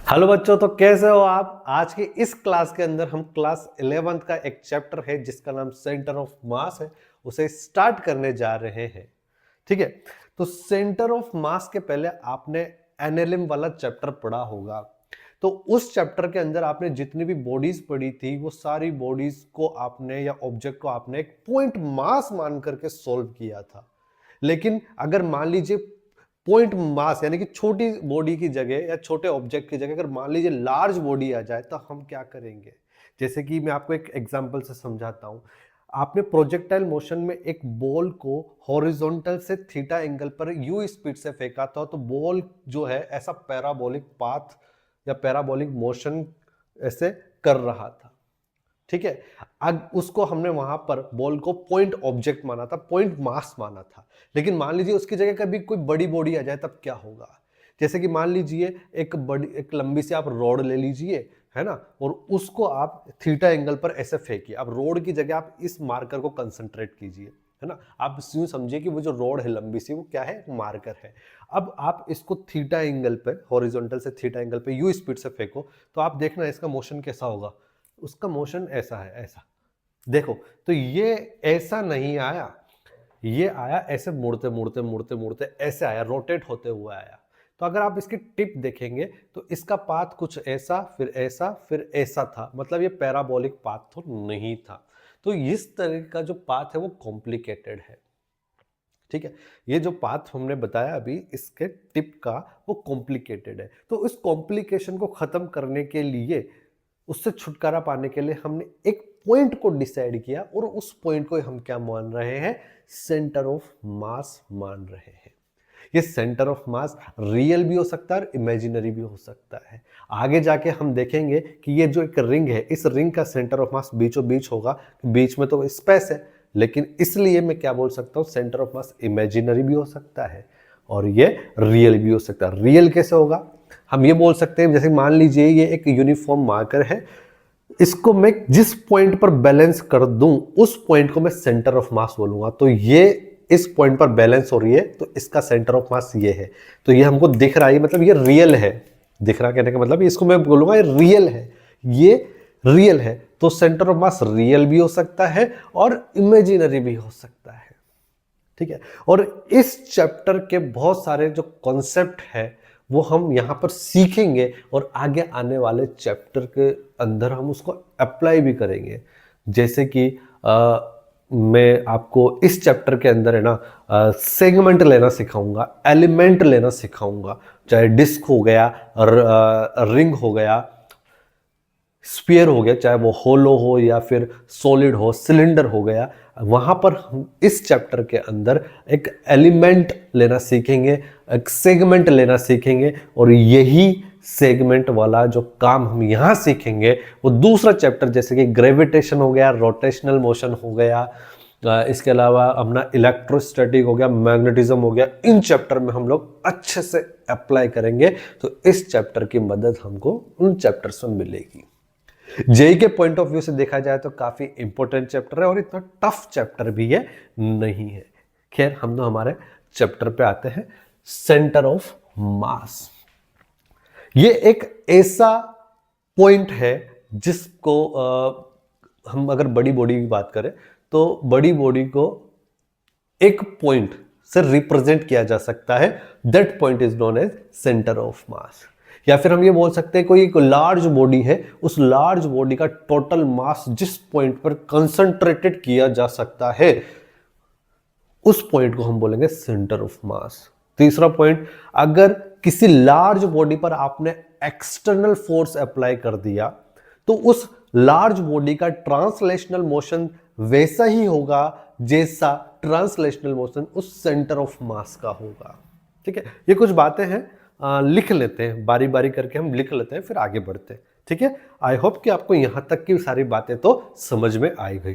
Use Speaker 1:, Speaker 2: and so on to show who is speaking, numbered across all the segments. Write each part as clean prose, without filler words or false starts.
Speaker 1: Hello बच्चों, तो कैसे हो आप। आज के इस क्लास के अंदर हम क्लास 11th का एक चैप्टर है जिसका नाम सेंटर ऑफ मास है, उसे स्टार्ट करने जा रहे हैं। ठीक है, तो सेंटर ऑफ मास के पहले आपने एनालिम वाला चैप्टर पढ़ा होगा। तो उस चैप्टर के अंदर आपने जितनी भी बॉडीज पढ़ी थी वो सारी बॉडीज को आपने या ऑब्जेक्ट को आपने एक पॉइंट मास मान करके सॉल्व किया था। लेकिन अगर मान लीजिए पॉइंट मास यानी कि छोटी बॉडी की जगह या छोटे ऑब्जेक्ट की जगह अगर मान लीजिए लार्ज बॉडी आ जाए तो हम क्या करेंगे। जैसे कि मैं आपको एक एग्जांपल से समझाता हूं। आपने प्रोजेक्टाइल मोशन में एक बॉल को हॉरिजॉन्टल से थीटा एंगल पर यू स्पीड से फेंका था, तो बॉल जो है ऐसा पैराबोलिक पाथ या पैराबोलिक मोशन ऐसे कर रहा था। ठीक है, अब उसको हमने वहां पर बॉल को पॉइंट ऑब्जेक्ट माना था, पॉइंट मास माना था। लेकिन मान लीजिए उसकी जगह कभी कोई बड़ी बॉडी आ जाए तब क्या होगा। जैसे कि मान लीजिए एक लंबी सी आप रॉड ले लीजिए, है ना, और उसको आप थीटा एंगल पर ऐसे फेंकिए। अब रॉड की जगह आप इस मार्कर को कंसंट्रेट कीजिए, है ना। आप यूं समझिए कि वो जो रॉड है लंबी सी, वो क्या है, मार्कर है। अब आप इसको थीटा एंगल पे, हॉरिजॉन्टल से थीटा एंगल पे यू स्पीड से फेंको, तो आप देखना इसका मोशन कैसा होगा। उसका मोशन ऐसा है, ऐसा देखो। तो ये ऐसा नहीं आया, ये आया ऐसे मुड़ते मुड़ते मुड़ते मुड़ते ऐसे आया, रोटेट होते हुए आया। तो अगर आप इसकी टिप देखेंगे तो इसका पाथ कुछ ऐसा, फिर ऐसा, फिर ऐसा था। मतलब ये पैराबोलिक पाथ तो नहीं था। तो इस तरह का जो पाथ है वो कॉम्प्लिकेटेड है। ठीक है, ये जो पाथ हमने बताया अभी इसके टिप का, वो कॉम्प्लिकेटेड है। तो इस कॉम्प्लिकेशन को खत्म करने के लिए, उससे छुटकारा पाने के लिए हमने एक पॉइंट को डिसाइड किया, और उस पॉइंट को हम क्या मान रहे हैं, सेंटर ऑफ मास मान रहे हैं। ये सेंटर ऑफ मास रियल भी हो सकता है और इमेजिनरी भी हो सकता है। आगे जाके हम देखेंगे कि ये जो एक रिंग है, इस रिंग का सेंटर ऑफ मास बीचों बीच होगा, बीच में तो स्पेस है। लेकिन इसलिए मैं क्या बोल सकता हूँ, सेंटर ऑफ मास इमेजिनरी भी हो सकता है और ये रियल भी हो सकता है। रियल कैसे होगा, हम ये बोल सकते हैं, जैसे मान लीजिए ये एक यूनिफॉर्म मार्कर है, इसको मैं जिस पॉइंट पर बैलेंस कर दूं उस पॉइंट को मैं सेंटर ऑफ मास बोलूंगा। तो ये इस पॉइंट पर बैलेंस हो रही है तो इसका सेंटर ऑफ मास ये है। तो ये हमको दिख रहा है, मतलब ये रियल है। दिख रहा कहने का मतलब इसको मैं बोलूंगा ये रियल है, ये रियल है। तो सेंटर ऑफ मास रियल भी हो सकता है और इमेजिनरी भी हो सकता है। ठीक है, और इस चैप्टर के बहुत सारे जो कॉन्सेप्ट है वो हम यहां पर सीखेंगे और आगे आने वाले चैप्टर के अंदर हम उसको अप्लाई भी करेंगे। जैसे कि मैं आपको इस चैप्टर के अंदर है ना सेगमेंट लेना सिखाऊंगा, एलिमेंट लेना सिखाऊंगा। चाहे डिस्क हो गया, रिंग हो गया, स्फीयर हो गया, चाहे वो होलो हो या फिर सॉलिड हो, सिलेंडर हो गया। वहां पर हम इस चैप्टर के अंदर एक एलिमेंट लेना सीखेंगे, एक सेगमेंट लेना सीखेंगे, और यही सेगमेंट वाला जो काम हम यहां सीखेंगे वो दूसरा चैप्टर जैसे कि ग्रेविटेशन हो गया, रोटेशनल मोशन हो गया, इसके अलावा अपना इलेक्ट्रोस्टैटिक हो गया, मैग्नेटिज्म हो गया, इन चैप्टर में हम लोग अच्छे से अप्लाई करेंगे। तो इस चैप्टर की मदद हमको उन चैप्टर्स में मिलेगी। जेई के पॉइंट ऑफ व्यू से देखा जाए तो काफी इंपॉर्टेंट चैप्टर है और इतना टफ चैप्टर भी है नहीं है। खैर, हम तो हमारे चैप्टर पे आते हैं, सेंटर ऑफ मास। ये एक ऐसा पॉइंट है जिसको हम अगर बड़ी बॉडी की बात करें तो बड़ी बॉडी को एक पॉइंट से रिप्रेजेंट किया जा सकता है। That point is known as centre of mass. या फिर हम ये बोल सकते हैं कोई एक लार्ज बॉडी है, उस लार्ज बॉडी का टोटल मास जिस पॉइंट पर कंसंट्रेटेड किया जा सकता है उस पॉइंट को हम बोलेंगे सेंटर ऑफ मास। तीसरा पॉइंट, अगर किसी लार्ज बॉडी पर आपने एक्सटर्नल फोर्स अप्लाई कर दिया तो उस लार्ज बॉडी का ट्रांसलेशनल मोशन वैसा ही होगा जैसा ट्रांसलेशनल मोशन उस सेंटर ऑफ मास का होगा। ठीक है, ये कुछ बातें हैं, लिख लेते हैं, बारी बारी करके हम लिख लेते हैं, फिर आगे बढ़ते हैं। ठीक है, आई होप कि आपको यहां तक की सारी बातें तो समझ में आई गई।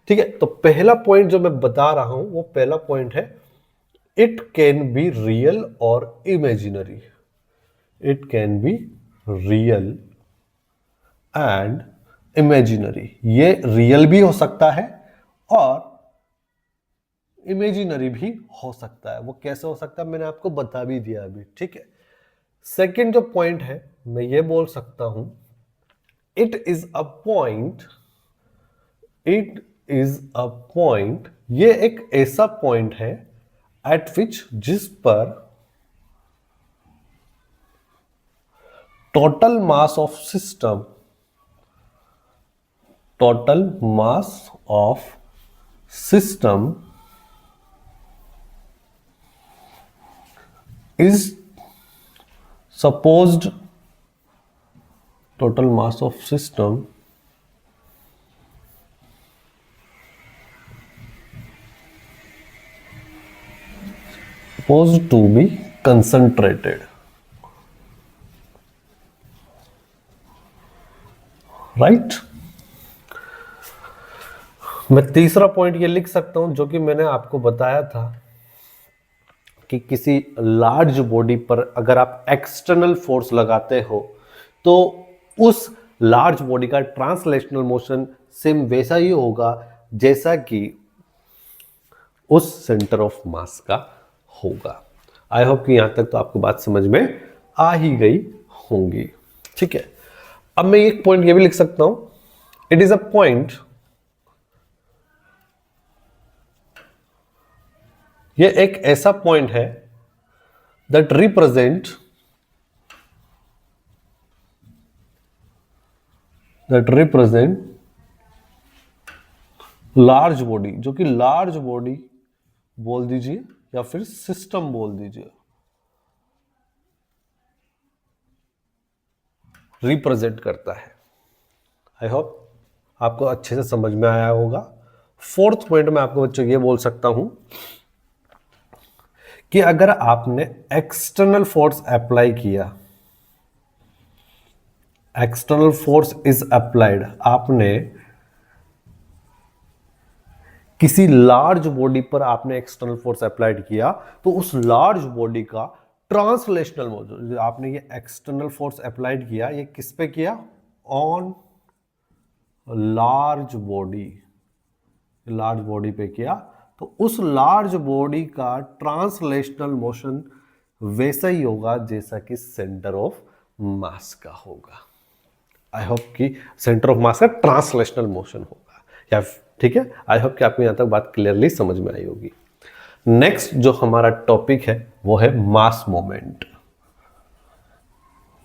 Speaker 1: ठीक है, तो पहला पॉइंट जो मैं बता रहा हूं वो पहला पॉइंट है, इट कैन बी रियल और imaginary. It can be real and imaginary. ये रियल भी हो सकता है और इमेजिनरी भी हो सकता है। वो कैसे हो सकता है मैंने आपको बता भी दिया अभी। ठीक है, सेकंड जो पॉइंट है मैं ये बोल सकता हूं it is a point, it is a point, ये एक ऐसा पॉइंट है एट विच, जिस पर total mass of system, total mass of system is supposed, total mass of system supposed to be concentrated, right? मैं तीसरा पॉइंट ये लिख सकता हूं जो कि मैंने आपको बताया था कि किसी लार्ज बॉडी पर अगर आप एक्सटर्नल फोर्स लगाते हो तो उस लार्ज बॉडी का ट्रांसलेशनल मोशन सेम वैसा ही होगा जैसा कि उस सेंटर ऑफ मास का होगा। आई होप कि यहां तक तो आपको बात समझ में आ ही गई होंगी। ठीक है, अब मैं एक पॉइंट ये भी लिख सकता हूं, इट इज अ पॉइंट, ये एक ऐसा पॉइंट है दैट रिप्रेजेंट लार्ज बॉडी, जो कि लार्ज बॉडी बोल दीजिए या फिर सिस्टम बोल दीजिए, रिप्रेजेंट करता है। आई होप आपको अच्छे से समझ में आया होगा। फोर्थ पॉइंट में आपको बच्चों ये बोल सकता हूं कि अगर आपने एक्सटर्नल फोर्स अप्लाई किया, एक्सटर्नल फोर्स इज अप्लाइड, आपने किसी लार्ज बॉडी पर आपने एक्सटर्नल फोर्स अप्लाइड किया तो उस लार्ज बॉडी का ट्रांसलेशनल मोशन, आपने ये एक्सटर्नल फोर्स अप्लाइड किया, ये किस पे किया, on large body, large body पे किया, तो उस लार्ज बॉडी का ट्रांसलेशनल मोशन वैसा ही होगा जैसा कि सेंटर ऑफ मास का होगा। आई होप कि सेंटर ऑफ मास का ट्रांसलेशनल मोशन होगा, या ठीक है। आई होप कि आपको यहां तक बात क्लियरली समझ में आई होगी। नेक्स्ट जो हमारा टॉपिक है वो है मास मोमेंट,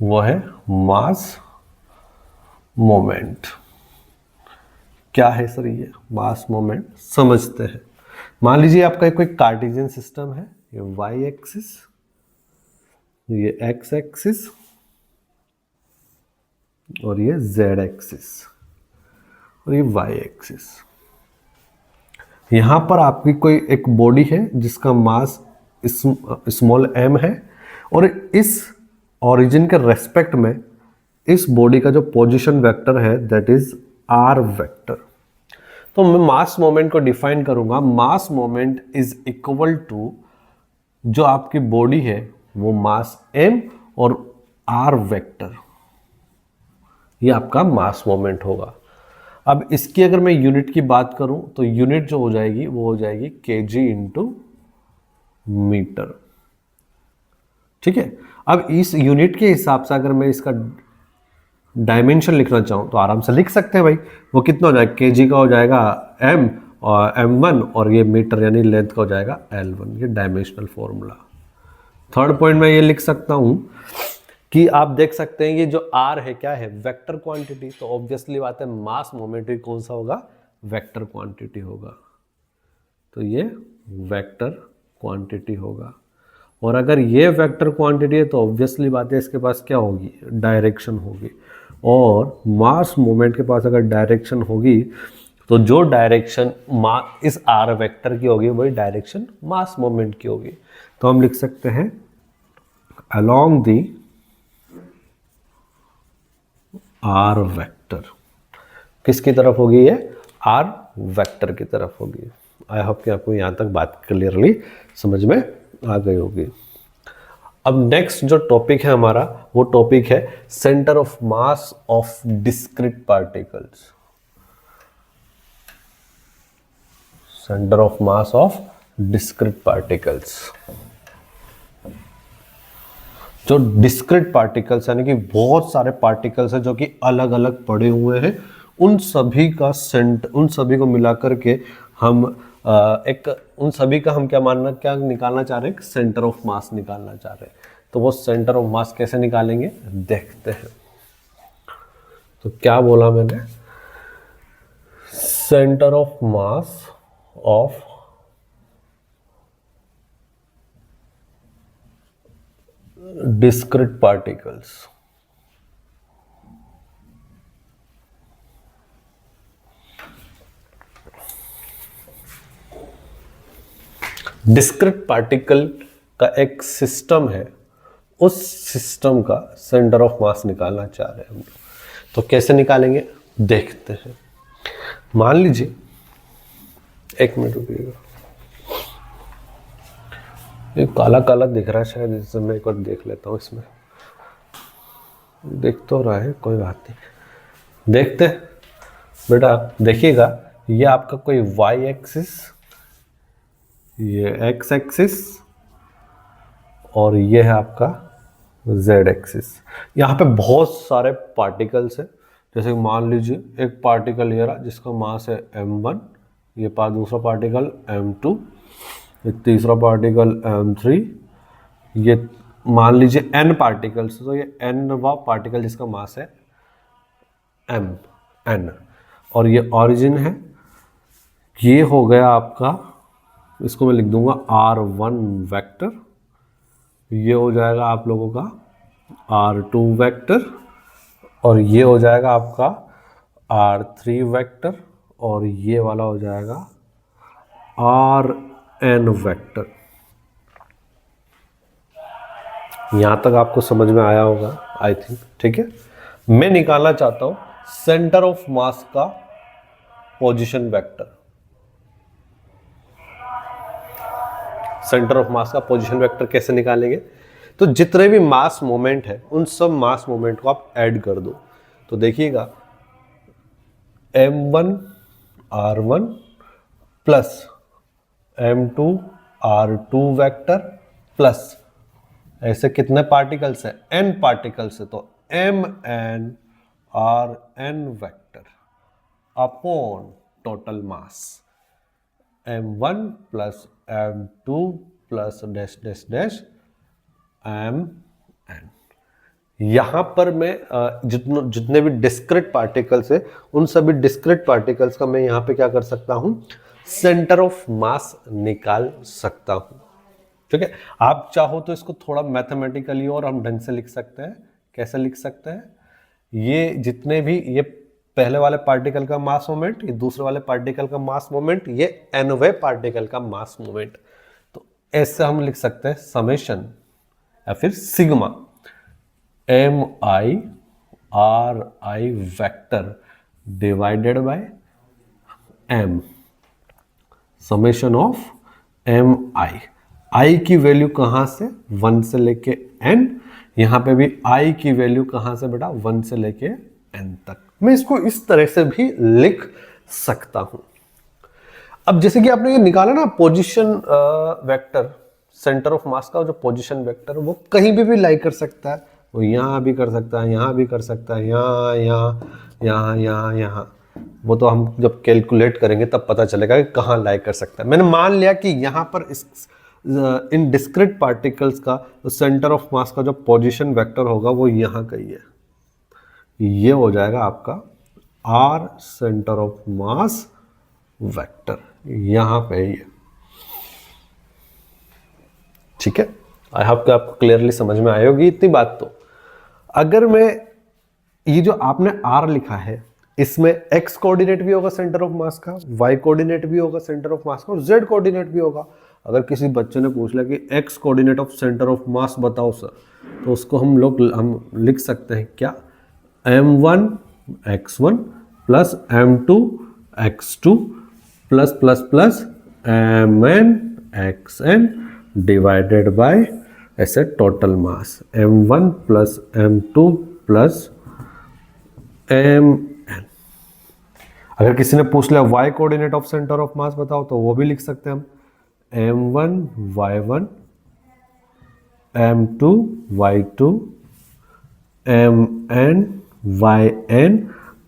Speaker 1: वो है मास मोमेंट। क्या है सर ये मास मोमेंट, समझते हैं। मान लीजिए आपका कोई कार्टेशियन सिस्टम है, ये वाई एक्सिस, ये एक्स एक्सिस और ये जेड एक्सिस और ये वाई एक्सिस। यहां पर आपकी कोई एक बॉडी है जिसका मास स्मॉल m है और इस ओरिजिन के रेस्पेक्ट में इस बॉडी का जो पोजीशन वेक्टर है दैट इज r वेक्टर। तो मैं मास मोमेंट को डिफाइन करूंगा, mass moment is equal to जो आपकी बॉडी है वो मास m और r वेक्टर, ये आपका मास मोमेंट होगा। अब इसकी अगर मैं यूनिट की बात करूं तो यूनिट जो हो जाएगी वो हो जाएगी kg इंटू मीटर। ठीक है, अब इस यूनिट के हिसाब से अगर मैं इसका डायमेंशन लिखना चाहूं तो आराम से लिख सकते हैं भाई। वो कितना हो जाएगा, kg का हो जाएगा m और m1 और ये मीटर यानी लेंथ का हो जाएगा l1, ये डायमेंशनल फॉर्मूला। थर्ड पॉइंट में ये लिख सकता हूं कि आप देख सकते हैं ये जो r है क्या है, वेक्टर क्वांटिटी। तो ऑब्वियसली बात है मास मोमेंट भी कौन सा होगा, वेक्टर क्वांटिटी होगा। तो ये वेक्टर क्वांटिटी होगा, और अगर ये वेक्टर क्वांटिटी है तो ऑब्वियसली बात है इसके पास क्या होगी, डायरेक्शन होगी। और मास मोमेंट के पास अगर डायरेक्शन होगी तो जो डायरेक्शन इस r वेक्टर की होगी वही डायरेक्शन मास मोमेंट की होगी। तो हम लिख सकते हैं अलोंग दी r वेक्टर, किसकी तरफ होगी ये, r वेक्टर की तरफ होगी। आई होप कि आपको यहां तक बात क्लियरली समझ में आ गई होगी। अब नेक्स्ट जो टॉपिक है हमारा वो टॉपिक है centre of mass of discrete particles, centre of mass of discrete particles. जो डिस्क्रीट पार्टिकल्स यानी कि बहुत सारे पार्टिकल्स हैं जो कि अलग अलग पड़े हुए हैं, उन सभी को मिलाकर के हम उन सभी का हम क्या निकालना चाह रहे हैं, सेंटर ऑफ मास निकालना चाह रहे हैं। तो वो सेंटर ऑफ मास कैसे निकालेंगे देखते हैं। तो क्या बोला मैंने, centre of mass of discrete particles। Discrete particle का एक सिस्टम है, उस सिस्टम का सेंटर ऑफ मास निकालना चाह रहे हैं हम लोग। तो कैसे निकालेंगे देखते हैं। मान लीजिए, एक मिनट रुकिएगा, ये काला काला दिख रहा है शायद, इससे मैं एक बार देख लेता हूँ। इसमें देख तो रहा है, कोई बात नहीं, देखते हैं। बेटा देखिएगा, ये आपका कोई वाई एक्सिस, ये एक्स एक्सिस, और ये है आपका जेड एक्सिस। यहाँ पे बहुत सारे पार्टिकल्स है। जैसे मान लीजिए एक पार्टिकल ये रहा जिसका मास है m1, ये दूसरा पार्टिकल m2, ये तीसरा पार्टिकल m3, ये मान लीजिए n पार्टिकल्स, तो ये nवा पार्टिकल जिसका मास है n, और ये ऑरिजिन है। ये हो गया आपका, इसको मैं लिख दूंगा r1 वेक्टर, ये हो जाएगा आप लोगों का r2 वेक्टर, और ये हो जाएगा आपका r3 वेक्टर, और ये वाला हो जाएगा rn वेक्टर। यहां तक आपको समझ में आया होगा आई थिंक, ठीक है। मैं निकालना चाहता हूं सेंटर ऑफ मास का position vector. Centre of mass का पोजीशन वेक्टर कैसे निकालेंगे, तो जितने भी मास मोमेंट है उन सब मास मोमेंट को आप ऐड कर दो। तो देखिएगा m1 r1 plus m2 r2 vector plus, ऐसे कितने पार्टिकल्स है, n पार्टिकल्स है, तो mn rn vector upon total mass m1 plus m2 plus dash dash dash mn। यहां पर मैं जितने भी डिस्क्रीट पार्टिकल्स है उन सभी डिस्क्रीट पार्टिकल्स का मैं यहां पे क्या कर सकता हूं, सेंटर ऑफ मास निकाल सकता हूं। ठीक है, आप चाहो तो इसको थोड़ा मैथमेटिकली और हम ढंग से लिख सकते हैं। कैसे लिख सकते हैं, ये जितने भी, ये पहले वाले पार्टिकल का मास मोमेंट, ये दूसरे वाले पार्टिकल का मास मोमेंट, ये nवे पार्टिकल का मास मोमेंट, तो ऐसे हम लिख सकते हैं समेशन या फिर sigma m i r i vector divided by m, summation of m i की वैल्यू कहां से, 1 से लेके n, यहां पे भी i की वैल्यू कहां से बेटा, 1 से लेके n तक। मैं इसको इस तरह से भी लिख सकता हूं। अब जैसे कि आपने ये निकाला ना position vector, centre of mass का जो पोजीशन वेक्टर, वो कहीं भी लाई कर सकता है, वो यहां भी कर सकता है, यहां भी कर सकता है, यहां। वो तो हम जब कैलकुलेट करेंगे तब पता चलेगा कि कहां लाई कर सकता है। मैंने मान लिया कि यहां पर इन डिस्क्रीट पार्टिकल्स का सेंटर ऑफ मास का जो पोजीशन वेक्टर होगा वो यहां का ही है। ये हो जाएगा आपका R centre of mass vector, यहां पे ही है। ठीक है, आई होप कि आपको क्लियरली समझ में आई होगी इतनी बात। तो अगर मैं ये जो आपने आर लिखा है, इसमें एक्स कोऑर्डिनेट भी होगा सेंटर ऑफ मास का, वाई कोऑर्डिनेट भी होगा सेंटर ऑफ मास का, और जेड कोऑर्डिनेट भी होगा। अगर किसी बच्चे ने पूछ लिया कि x coordinate of centre of mass बताओ सर, तो उसको हम लिख सकते हैं क्या, m1 x1 plus m2 x2 plus plus plus mn xn divided by ऐसे total mass m1 plus m2 plus mn। अगर किसी ने पूछ लिया y coordinate of centre of mass बताओ, तो वो भी लिख सकते हैं हम m1 y1 m2 y2 mn yn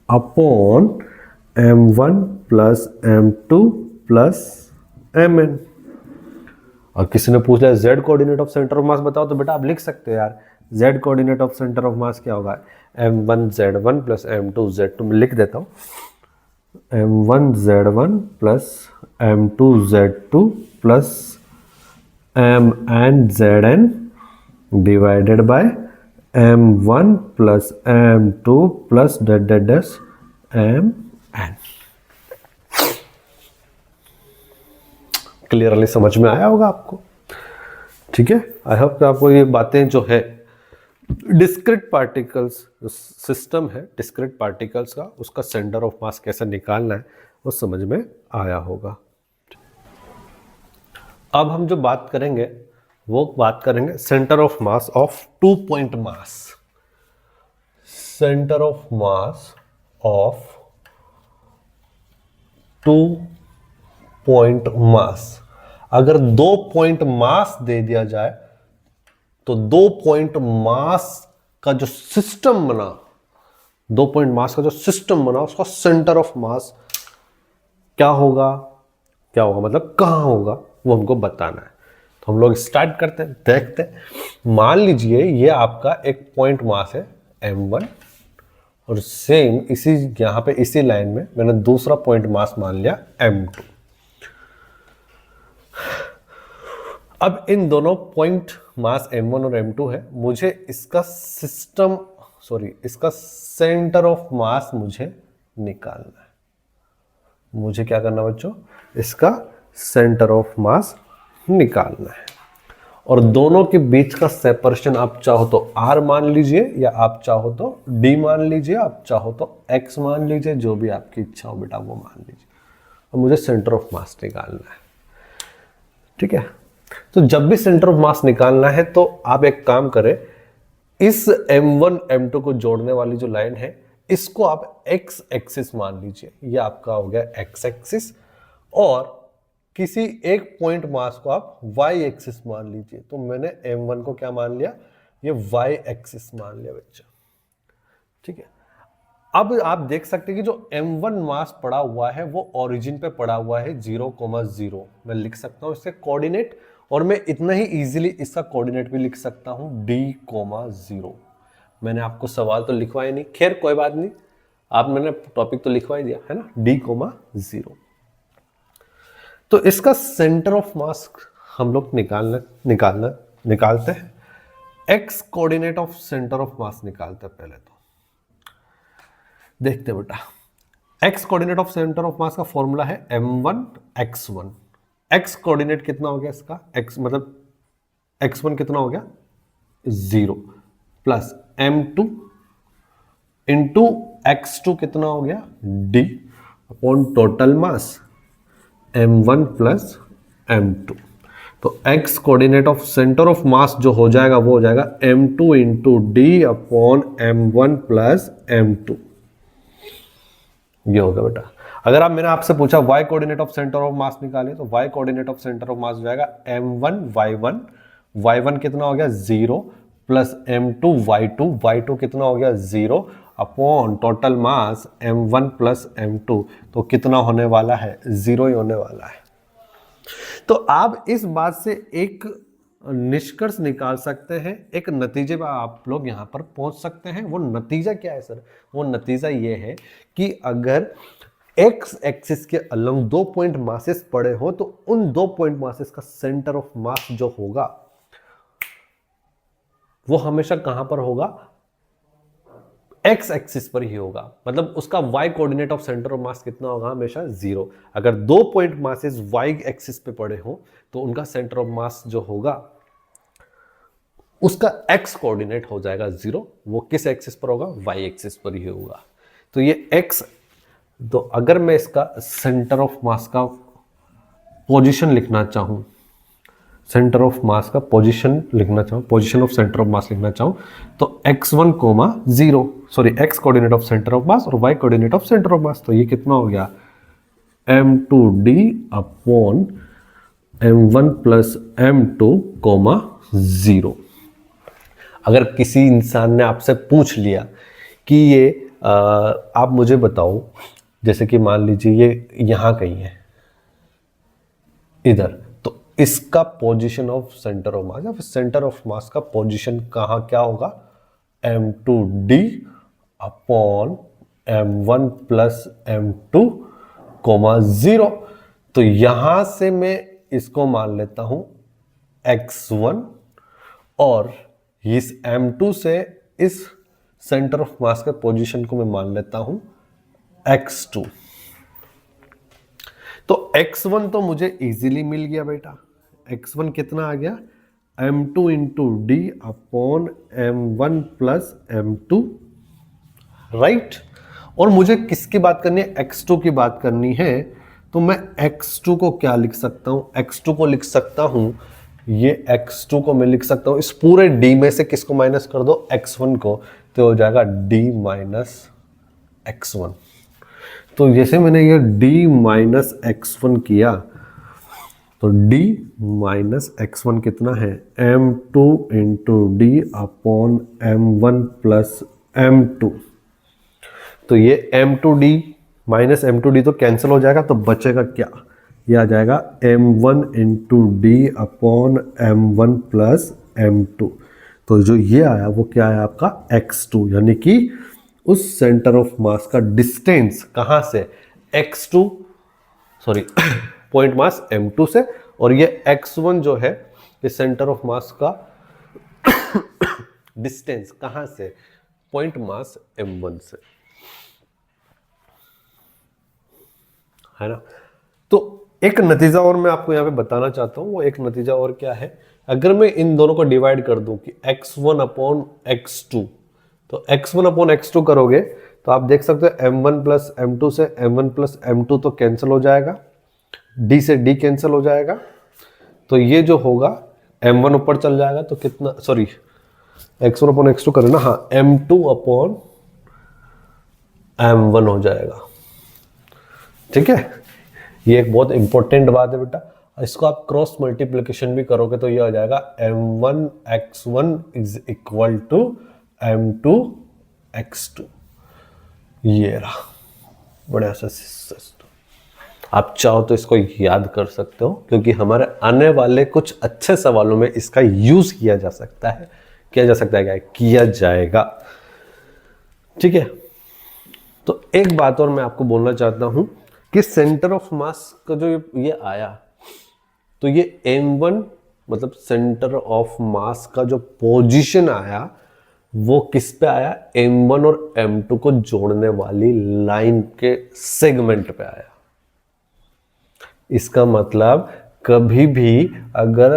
Speaker 1: upon m1 plus m2 plus mn। और किसी ने पूछ लिया z coordinate of centre of mass बताओ, तो बेटा आप लिख सकते हो यार, z coordinate of centre of मास क्या होगा, m1 z1 plus m2 z2। मैं लिख देता हूँ, m1 z1 plus m2 z2 plus mn zn divided by m1 plus m2 plus dash mn। Clearly समझ में आया होगा आपको, ठीक है। आई होप कि आपको ये बातें जो है डिस्क्रीट पार्टिकल्स सिस्टम है, डिस्क्रीट पार्टिकल्स का उसका सेंटर ऑफ मास कैसे निकालना है वो समझ में आया होगा। अब हम जो बात करेंगे वो बात करेंगे centre of mass of 2 point mass. Centre of mass of 2 point mass. अगर 2 पॉइंट मास दे दिया जाए तो 2 पॉइंट मास का जो सिस्टम बना, 2 पॉइंट मास का जो सिस्टम बना उसका सेंटर ऑफ मास क्या होगा, क्या होगा मतलब कहां होगा वो हमको बताना है। तो हम लोग स्टार्ट करते हैं, देखते हैं। मान लीजिए ये आपका एक पॉइंट मास है m1 और सेम इसी यहां पे इसी लाइन में मैंने दूसरा पॉइंट मास मान लिया m2। अब इन दोनों पॉइंट मास m1 और m2 है, मुझे इसका इसका सेंटर ऑफ मास मुझे निकालना है। मुझे क्या करना बच्चों, इसका सेंटर ऑफ मास निकालना है। और दोनों के बीच का सेपरेशन आप चाहो तो r मान लीजिए, या आप चाहो तो d मान लीजिए, आप चाहो तो x मान लीजिए, जो भी आपकी इच्छा हो बेटा वो मान लीजिए। और मुझे सेंटर ऑफ मास निकालना है, ठीक है। तो जब भी सेंटर ऑफ मास निकालना है तो आप एक काम करें, इस m1 m2 को जोड़ने वाली जो लाइन है इसको आप x एक्सिस मान लीजिए, ये आपका हो गया x एक्सिस। और किसी एक पॉइंट मास को आप y एक्सिस मान लीजिए। तो मैंने m1 को क्या मान लिया, ये y एक्सिस मान लिया बच्चा, ठीक है। अब आप देख सकते हैं कि जो m1 मास पड़ा हुआ है वो ओरिजिन पे पड़ा हुआ है 0,0। मैं लिख सकता हूं इसके कोऑर्डिनेट, और मैं इतना ही इजीली इसका कोऑर्डिनेट भी लिख सकता हूं d,0। मैंने आपको सवाल तो लिखवाया नहीं, खैर कोई बात नहीं, आप मैंने टॉपिक तो लिखवा ही दिया है ना, d,0। तो इसका सेंटर ऑफ मास हम लोग निकालते हैं। x coordinate of centre of मास निकालते हैं। पहले तो देखते हैं बेटा, x coordinate of centre of mass का फॉर्मूला है m1 x1। x कोऑर्डिनेट कितना हो गया इसका, x मतलब x1 कितना हो गया 0 प्लस m2 इंटू x2 कितना हो गया d upon total mass m1 plus m2। तो x coordinate of centre of मास जो हो जाएगा वो हो जाएगा m2 into D upon m1 plus m2। ये होगा बेटा। अगर आप मैंने आपसे पूछा y coordinate of centre of मास निकाले, तो y coordinate of centre of मास हो जाएगा m1 y1, y1 कितना हो गया 0 प्लस m2 y2, y2 कितना हो गया 0 upon total mass m1 plus m2। तो कितना होने वाला है, 0 ही होने वाला है। तो आप इस बात से एक निष्कर्ष निकाल सकते हैं, एक नतीजे पर आप लोग यहां पर पहुंच सकते हैं। वो नतीजा क्या है सर, वो नतीजा ये है कि अगर x एक्सिस के अलॉन्ग 2 पॉइंट मासेस पड़े हो तो उन 2 पॉइंट मासेस का सेंटर ऑफ मास जो होगा वो हमेशा कहां पर होगा, x एक्सिस पर ही होगा। मतलब उसका y coordinate of centre of मास कितना होगा, हमेशा 0। अगर 2 पॉइंट मासेस y एक्सिस पे पड़े हो तो उनका सेंटर ऑफ मास जो होगा उसका x कोऑर्डिनेट हो जाएगा 0। वो किस एक्सिस पर होगा, y एक्सिस पर ही होगा। तो ये x, तो अगर मैं इसका सेंटर ऑफ मास का पोजीशन लिखना चाहूं, सेंटर ऑफ मास का पोजीशन लिखना चाहूं, position of centre of mass लिखना चाहूं, तो x1, 0 sorry x coordinate of centre of mass और y coordinate of centre of mass. तो ये कितना हो गया m2d upon m1 plus m2, 0। अगर किसी इंसान ने आपसे पूछ लिया कि ये आप मुझे बताओ, जैसे कि मान लीजिए ये यहाँ कहीं है इधर, तो इसका position of centre of mass या फिर सेंटर ऑफ मास का पोजीशन कहाँ क्या होगा, m2d upon m1 plus m2 coma 0। तो यहां से मैं इसको मान लेता हूं x1 और इस m2 से इस सेंटर ऑफ मास के पोजीशन को मैं मान लेता हूं x2। तो x1 तो मुझे इजीली मिल गया बेटा, x1 कितना आ गया, m2 into D upon m1 plus m2, right. और मुझे किसकी बात करनी है, x2 की बात करनी है। तो मैं x2 को क्या लिख सकता हूं, x2 को लिख सकता हूं, ये x2 को मैं लिख सकता हूं इस पूरे d में से किसको माइनस कर दो, x1 को, तो हो जाएगा d माइनस x1। तो जैसे मैंने ये d माइनस x1 किया, तो d माइनस x1 कितना है, m2 into D upon m1 plus m2। तो ये m2d माइनस m2d तो कैंसिल हो जाएगा, तो बचेगा क्या, ये आ जाएगा m1 into D upon m1 plus m2। तो जो ये आया वो क्या है आपका x2, यानी कि उस सेंटर ऑफ मास का डिस्टेंस कहां से, x2 sorry point mass m2 से, और ये x1 जो है ये सेंटर ऑफ मास का डिस्टेंस कहां से, पॉइंट मास m1 से, है ना। तो एक नतीजा और मैं आपको यहां पे बताना चाहता हूं, वो एक नतीजा और क्या है, अगर मैं इन दोनों को डिवाइड कर दूं कि x1 अपॉन x2, तो x1 अपॉन x2 करोगे तो आप देख सकते हो m1 प्लस m2 से m1 प्लस m2 तो कैंसिल हो जाएगा, d से d कैंसिल हो जाएगा, तो ये जो होगा m1 ऊपर चल जाएगा, तो कितना, सॉरी x1 अपॉन x2 करें ना, हाँ m2 अपॉन m1 हो जाएगा, ठीक है। ये एक बहुत इंपॉर्टेंट बात है बेटा, इसको आप क्रॉस मल्टीप्लिकेशन भी करोगे तो ये आ जाएगा m1 x1 is equal to m2 x2। ये रहा बढ़िया सा सिस्टम, आप चाहो तो इसको याद कर सकते हो, क्योंकि हमारे आने वाले कुछ अच्छे सवालों में इसका यूज किया जा सकता है, किया जाएगा, ठीक है। तो एक बात और मैं आपको बोलना चाहता हूं कि सेंटर ऑफ मास का जो ये आया, तो ये m1 मतलब सेंटर ऑफ मास का जो पोजीशन आया वो किस पे आया, m1 और m2 को जोड़ने वाली लाइन के सेगमेंट पे आया। इसका मतलब कभी भी अगर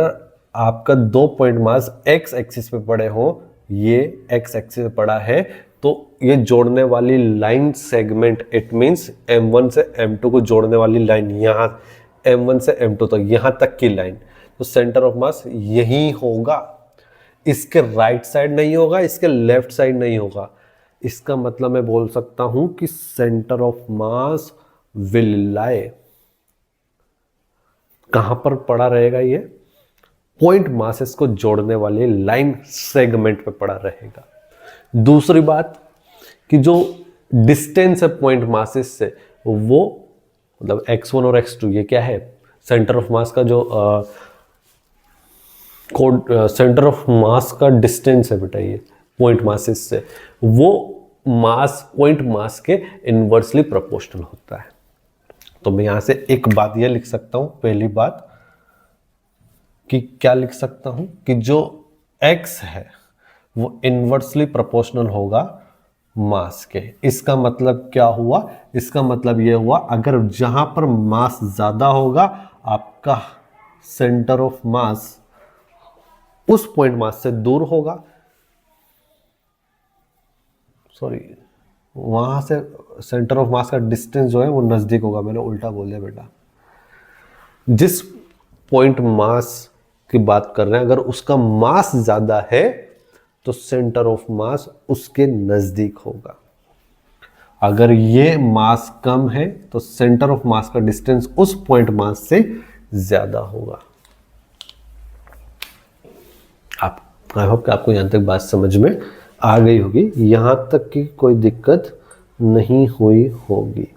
Speaker 1: आपका दो पॉइंट मास x एक्सिस पे पड़े हो, ये x एक्सिस पे पड़ा है, तो ये जोड़ने वाली line segment, it means m1 से m2 को जोड़ने वाली लाइन, यहां m1 से m2 तक यहां तक की लाइन, तो सेंटर ऑफ मास यही होगा, इसके राइट साइड नहीं होगा, इसके लेफ्ट साइड नहीं होगा। इसका मतलब मैं बोल सकता हूं कि centre of mass will lie कहां पर पड़ा रहेगा, ये पॉइंट मासेस को जोड़ने वाली लाइन सेगमेंट पे पड़ा रहेगा। दूसरी बात कि जो डिस्टेंस है पॉइंट मासेस से, वो मतलब x1 और x2 ये क्या है, सेंटर ऑफ मास का जो सेंटर ऑफ मास का डिस्टेंस है बेटा, ये पॉइंट मासेस से, वो मास पॉइंट मास के इनवर्सली प्रोपोर्शनल होता है। तो मैं यहां से एक बात ये लिख सकता हूं, पहली बात कि क्या लिख सकता हूं कि जो x है वो इनवर्सली प्रोपोर्शनल होगा मास के। इसका मतलब क्या हुआ, इसका मतलब यह हुआ अगर जहां पर मास ज्यादा होगा, आपका सेंटर ऑफ मास उस पॉइंट मास से दूर होगा, सॉरी वहां से सेंटर ऑफ मास का डिस्टेंस जो है वो नजदीक होगा, मैंने उल्टा बोल दिया बेटा। जिस पॉइंट मास की बात कर रहे हैं, अगर उसका मास ज्यादा है तो सेंटर ऑफ मास उसके नजदीक होगा, अगर ये मास कम है तो सेंटर ऑफ मास का डिस्टेंस उस पॉइंट मास से ज्यादा होगा। आप आई होप कि आपको यहाँ तक बात समझ में आ गई होगी, यहाँ तक की कोई दिक्कत नहीं हुई होगी।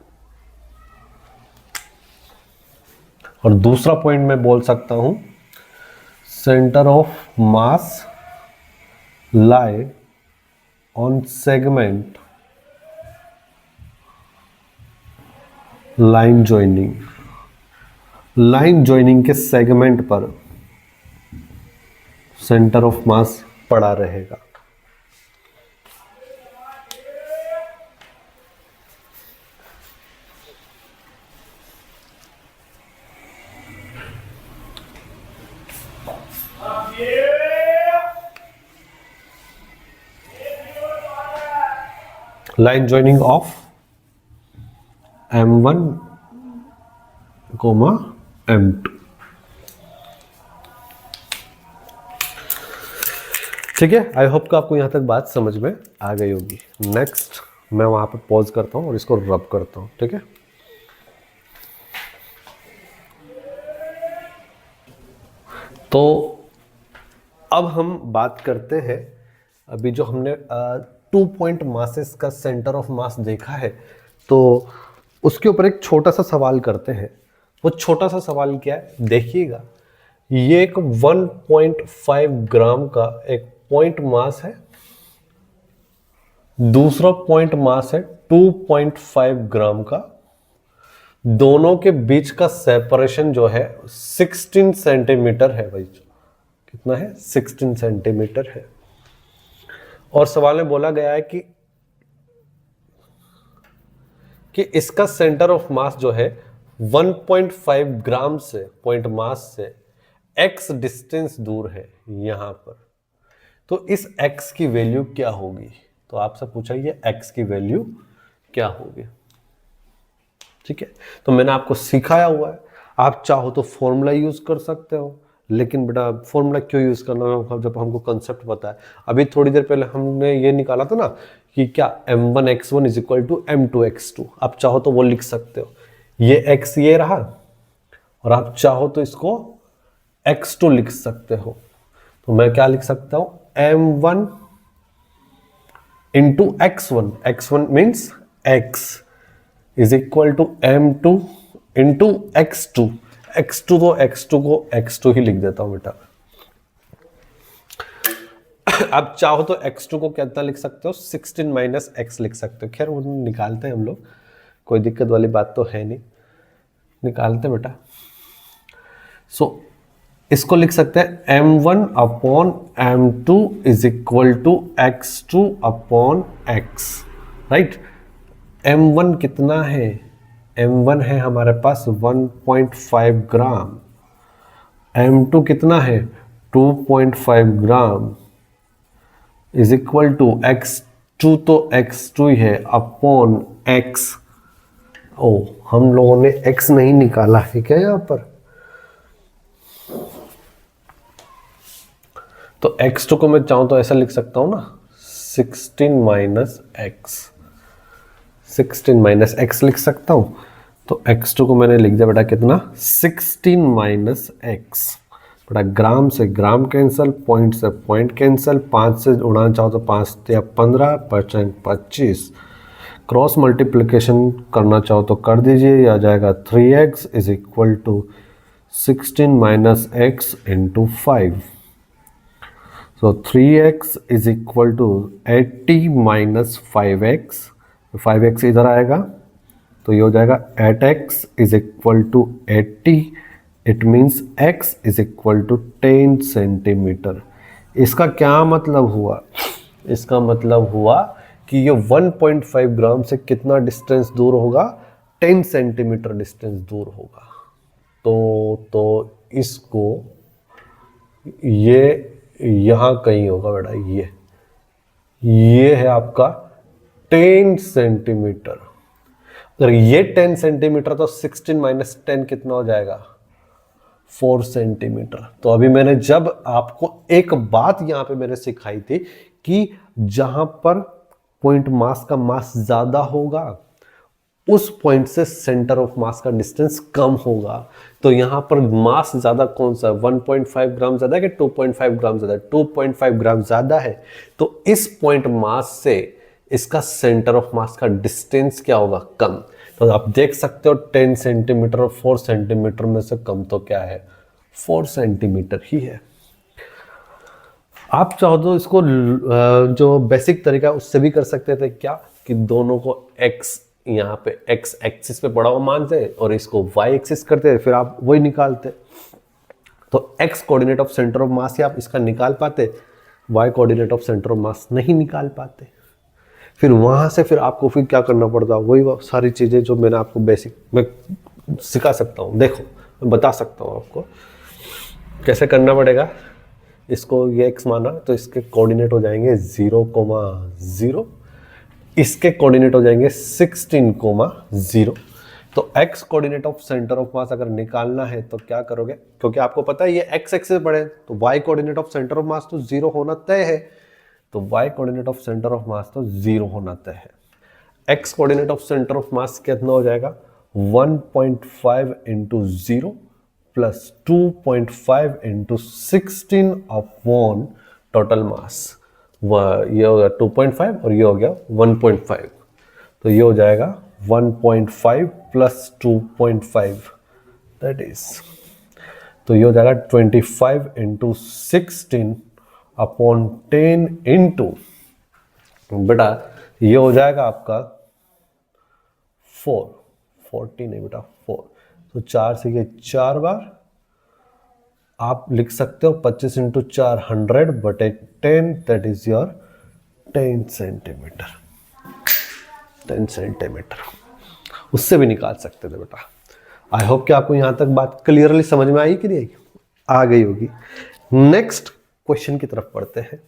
Speaker 1: और दूसरा पॉइंट मैं बोल सकता हूं, centre of mass lie on segment line joining के सेगमेंट पर सेंटर ऑफ मास पड़ा रहेगा। Line joining of M1, M2। ठीक है, आई होप कि आपको यहां तक बात समझ में आ गई होगी। नेक्स्ट मैं वहां पर पॉज करता हूं और इसको रब करता हूं। ठीक है, तो अब हम बात करते हैं, अभी जो हमने 2 पॉइंट मासेस का सेंटर ऑफ मास देखा है, तो उसके ऊपर एक छोटा सा सवाल करते हैं। वो छोटा सा सवाल क्या है, देखिएगा। ये एक 1.5 ग्राम का एक पॉइंट मास है, दूसरा पॉइंट मास है 2.5 ग्राम का। दोनों के बीच का सेपरेशन जो है 16 सेंटीमीटर है भाई। कितना है? 16 सेंटीमीटर है। और सवाल में बोला गया है कि इसका सेंटर ऑफ मास जो है 1.5 ग्राम से, पॉइंट मास से x डिस्टेंस दूर है यहां पर। तो इस x की वैल्यू क्या होगी? तो आपसे पूछा ये x की वैल्यू क्या होगी। ठीक है, तो मैंने आपको सिखाया हुआ है, आप चाहो तो फॉर्मूला यूज कर सकते हो, लेकिन बेटा फॉर्मूला क्यों यूज करना है जब हमको कंसेप्ट पता है। अभी थोड़ी देर पहले हमने ये निकाला था ना कि क्या m1x1 is equal to m2x2। आप चाहो तो वो लिख सकते हो, ये x ये रहा, और आप चाहो तो इसको x2 लिख सकते हो। तो मैं क्या लिख सकता हूं, m1 into x1, x1 means x is equal to m2 into x2। x2 को x2 ही लिख देता हूं बेटा। आप चाहो तो x2 को कितना लिख सकते हो, 16 माइनस x लिख सकते हो। खैर वो निकालते हैं हम लोग, कोई दिक्कत वाली बात तो है नहीं, निकालते हैं बेटा। सो इसको लिख सकते हैं m1 upon m2 is equal to x2 upon x, right. m1 कितना है, m1 है हमारे पास 1.5 ग्राम, m2 कितना है 2.5 gram is equal to x2, तो x2 ही है अपॉन x। ओ हम लोगों ने x नहीं निकाला है क्या यहां पर, तो x2 को मैं चाहूं तो ऐसा लिख सकता हूं ना, 16 माइनस x, 16 माइनस x लिख सकता हूं। तो x2 को मैंने लिख दिया बेटा कितना, 16 माइनस x। बेटा ग्राम से ग्राम कैंसिल, पॉइंट से पॉइंट कैंसिल, 5 से उड़ाना चाहो तो 5 या 15%, 25। क्रॉस मल्टीप्लिकेशन करना चाहो तो कर दीजिए, ये आ जाएगा 3x is equal to 16 minus x into 5। So 3x is equal to 80 minus 5x, 5x इधर आएगा तो ये हो जाएगा 8x is equal to 80, it means x is equal to 10 centimetre. इसका क्या मतलब हुआ, इसका मतलब हुआ कि ये 1.5 ग्राम से कितना डिस्टेंस दूर होगा, 10 सेंटीमीटर डिस्टेंस दूर होगा। तो इसको ये यहां कहीं होगा बेटा, ये है आपका 10 सेंटीमीटर। अगर ये 10 सेंटीमीटर तो 16 माइनस 10 कितना हो जाएगा, 4 सेंटीमीटर। तो अभी मैंने जब आपको एक बात यहां पे मैंने सिखाई थी कि जहां पर पॉइंट मास का मास ज्यादा होगा उस पॉइंट से सेंटर ऑफ मास का डिस्टेंस कम होगा। तो यहाँ पर मास ज्यादा कौन सा, 1.5 ग्राम ज्यादा है कि 2.5 ग्राम ज्यादा है? 2.5 ग्राम ज्यादा है। तो इस पॉइंट मास से इसका सेंटर ऑफ मास का डिस्टेंस क्या होगा, कम। तो आप देख सकते हो 10 सेंटीमीटर और 4 सेंटीमीटर में से कम तो क्या है, 4 सेंटीमीटर ही है। आप चाहो तो इसको जो बेसिक तरीका है उससे भी कर सकते थे, क्या कि दोनों को x यहाँ पे x एक्सिस पे पड़ा हुआ मानते और इसको y एक्सिस करते, फिर आप वही निकालते। तो x coordinate of centre of मास आप इसका निकाल पाते, y coordinate of centre of मास नहीं निकाल पाते। फिर वहां से फिर आपको फिर क्या करना पड़ता, वही सारी चीजें जो मैंने आपको बेसिक में सिखा सकता हूँ। देखो मैं बता सकता हूँ आपको कैसे करना पड़ेगा। इसको ये x माना तो इसके कोऑर्डिनेट हो जाएंगे 0,0, इसके कोऑर्डिनेट हो जाएंगे 16,0। तो x coordinate of centre of मास अगर निकालना है तो क्या करोगे, क्योंकि आपको पता है ये x एक्सिस पड़े, तो y coordinate of centre of mass तो 0 होना तय है। तो y coordinate of centre of mass तो 0 होना तय है। x coordinate of centre of मास कितना हो जाएगा, 1.5 into 0 plus 2.5 into 16 upon total mass. ये हो गया 2.5 और ये हो गया 1.5। तो ये हो जाएगा 1.5 प्लस 2.5 दैट इज, तो ये हो जाएगा 25 इंटू 16 अपॉन 10 इंटू, बेटा ये हो जाएगा आपका 40 नहीं बेटा 4। तो 4 से ये 4 बार आप लिख सकते हो 25 इंटू 4 100 बटे 10 that is your 10 centimetre. 10 centimetre उससे भी निकाल सकते थे बेटा। आई होप कि आपको यहां तक बात क्लियरली समझ में आई कि नहीं आई, आ गई होगी। नेक्स्ट क्वेश्चन की तरफ पढ़ते हैं।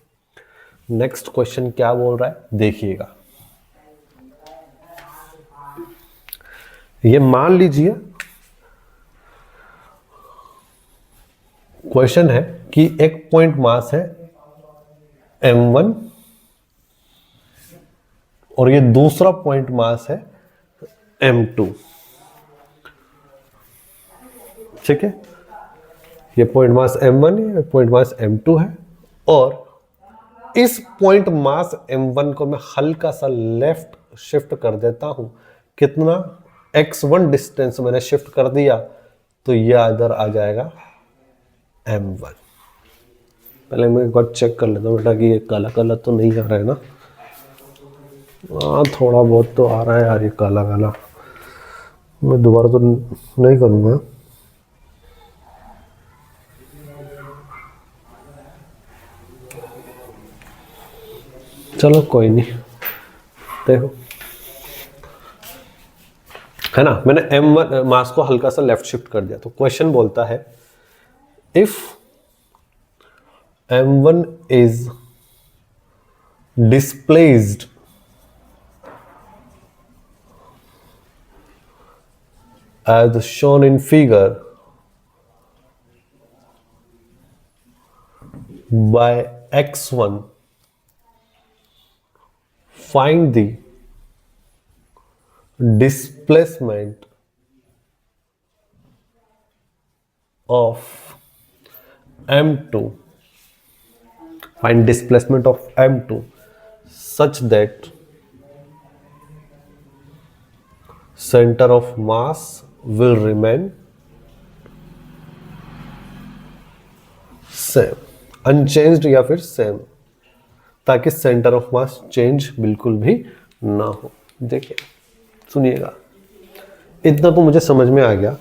Speaker 1: नेक्स्ट क्वेश्चन क्या बोल रहा है देखिएगा। ये मान लीजिए क्वेश्चन है कि एक पॉइंट मास है m1 और ये दूसरा पॉइंट मास है m2, ठीक है। ये पॉइंट मास m1 है, पॉइंट मास m2 है, और इस पॉइंट मास m1 को मैं हल्का सा लेफ्ट शिफ्ट कर देता हूं। कितना, x1 डिस्टेंस मैंने शिफ्ट कर दिया, तो ये इधर आ जाएगा m1। पहले मैं एक बार चेक कर लेता हूँ बेटा कि ये काला काला तो नहीं आ रहा है ना। हाँ थोड़ा बहुत तो आ रहा है यार ये काला काला। मैं दोबारा तो नहीं करूँगा। चलो कोई नहीं, देखो है ना, मैंने m1 मास को हल्का सा लेफ्ट शिफ्ट कर दिया। तो क्वेश्चन बोलता है if m1 is displaced as shown in figure by x1, find the displacement of m2, find displacement of m2 such that center of mass will remain same, unchanged या फिर same, ताकि centre of mass change बिल्कुल भी ना हो। देखिए सुनिएगा, इतना तो मुझे समझ में आ गया